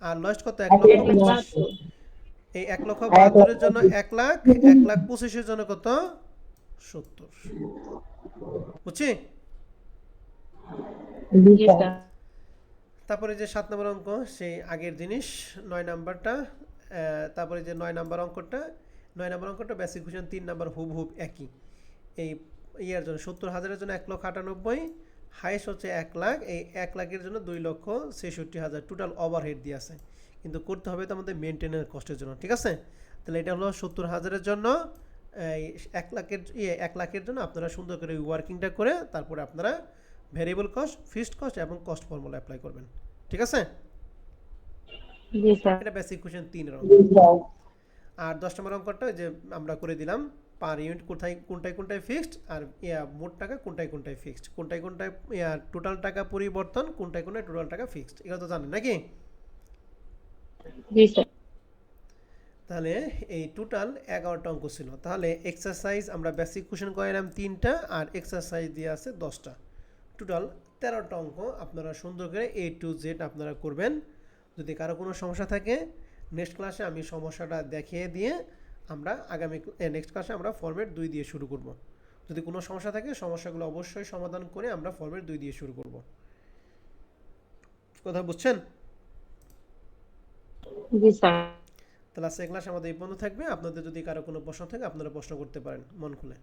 আর লয়েস্ট কত 1,25,000। এই 1,72,000-এর জন্য 1 লাখ, 1,25,000-এর জন্য কত 70। বুঝছি? জি জি স্যার। স্যার. তারপরে যে 7 নম্বর অঙ্ক সেই আগের জিনিস, 9 নাম্বারটা, তারপরে যে 9 নম্বর অঙ্কটা, 9 নম্বর অঙ্কটা বেসিক কোশ্চেন 3 নাম্বার হুবহুব একই। এই ইয়ার জন্য 70,000-এর জন্য 1,98,000, হাইয়েস্ট হচ্ছে 1 লাখ, এই 1 লাখের জন্য 2,66,000 টোটাল ওভারহেড দিয়ে আছে, কিন্তু করতে হবে তো আমাদের মেনটেনের কস্টের জন্য, ঠিক আছে? তাহলে এটা হলো 70,000-এর জন্য, এই 1 লাখের জন্য আপনারা সুন্দর করে ওয়ার্কিংটা করে তারপরে আপনারা ভেরিয়েবল কস্ট, ফিক্সড কস্ট এবং কস্ট ফর্মুলা অ্যাপ্লাই করবেন, ঠিক আছে? জি স্যার। এটা বেসিক কোশ্চেন 3 এর অঙ্ক। জি স্যার আর 10 নম্বর অঙ্কটা ওই যে আমরা করে দিলাম, পার ইউনিট কোনটায় ফিক্সড, আর মোট টাকা কোনটায় ফিক্সড, কোনটায় টোটাল টাকা পরিবর্তন, কোনটায় টোটাল টাকা ফিক্সড, এগুলো তো জানেন নাকি? জি স্যার। তাহলে এই টোটাল 11টা অঙ্ক ছিল। তাহলে এক্সারসাইজ আমরা বেসিক কোশ্চেন করাইলাম 3টা, আর এক্সারসাইজ দিয়ে আছে 10টা, টোটাল 13টা অঙ্ক আপনারা সুন্দর করে A to Z আপনারা করবেন। যদি কারো কোনো সমস্যা থাকে নেক্সট ক্লাসে আমি সমস্যাটা দেখিয়ে দিয়ে আমরা নেক্সট ক্লাসে আমরা ফরম্যাট 2 দিয়ে শুরু করব। যদি কোনো সমস্যা থাকে সমস্যাগুলো অবশ্যই সমাধান করে আমরা ফরম্যাট 2 দিয়ে শুরু করব। কথা বুঝছেন? জি স্যার। তাহলে আজকে ক্লাস আমাদের এই পর্যন্ত থাকবে। আপনাদের যদি কারো কোনো প্রশ্ন থাকে আপনারা প্রশ্ন করতে পারেন মন খুলে।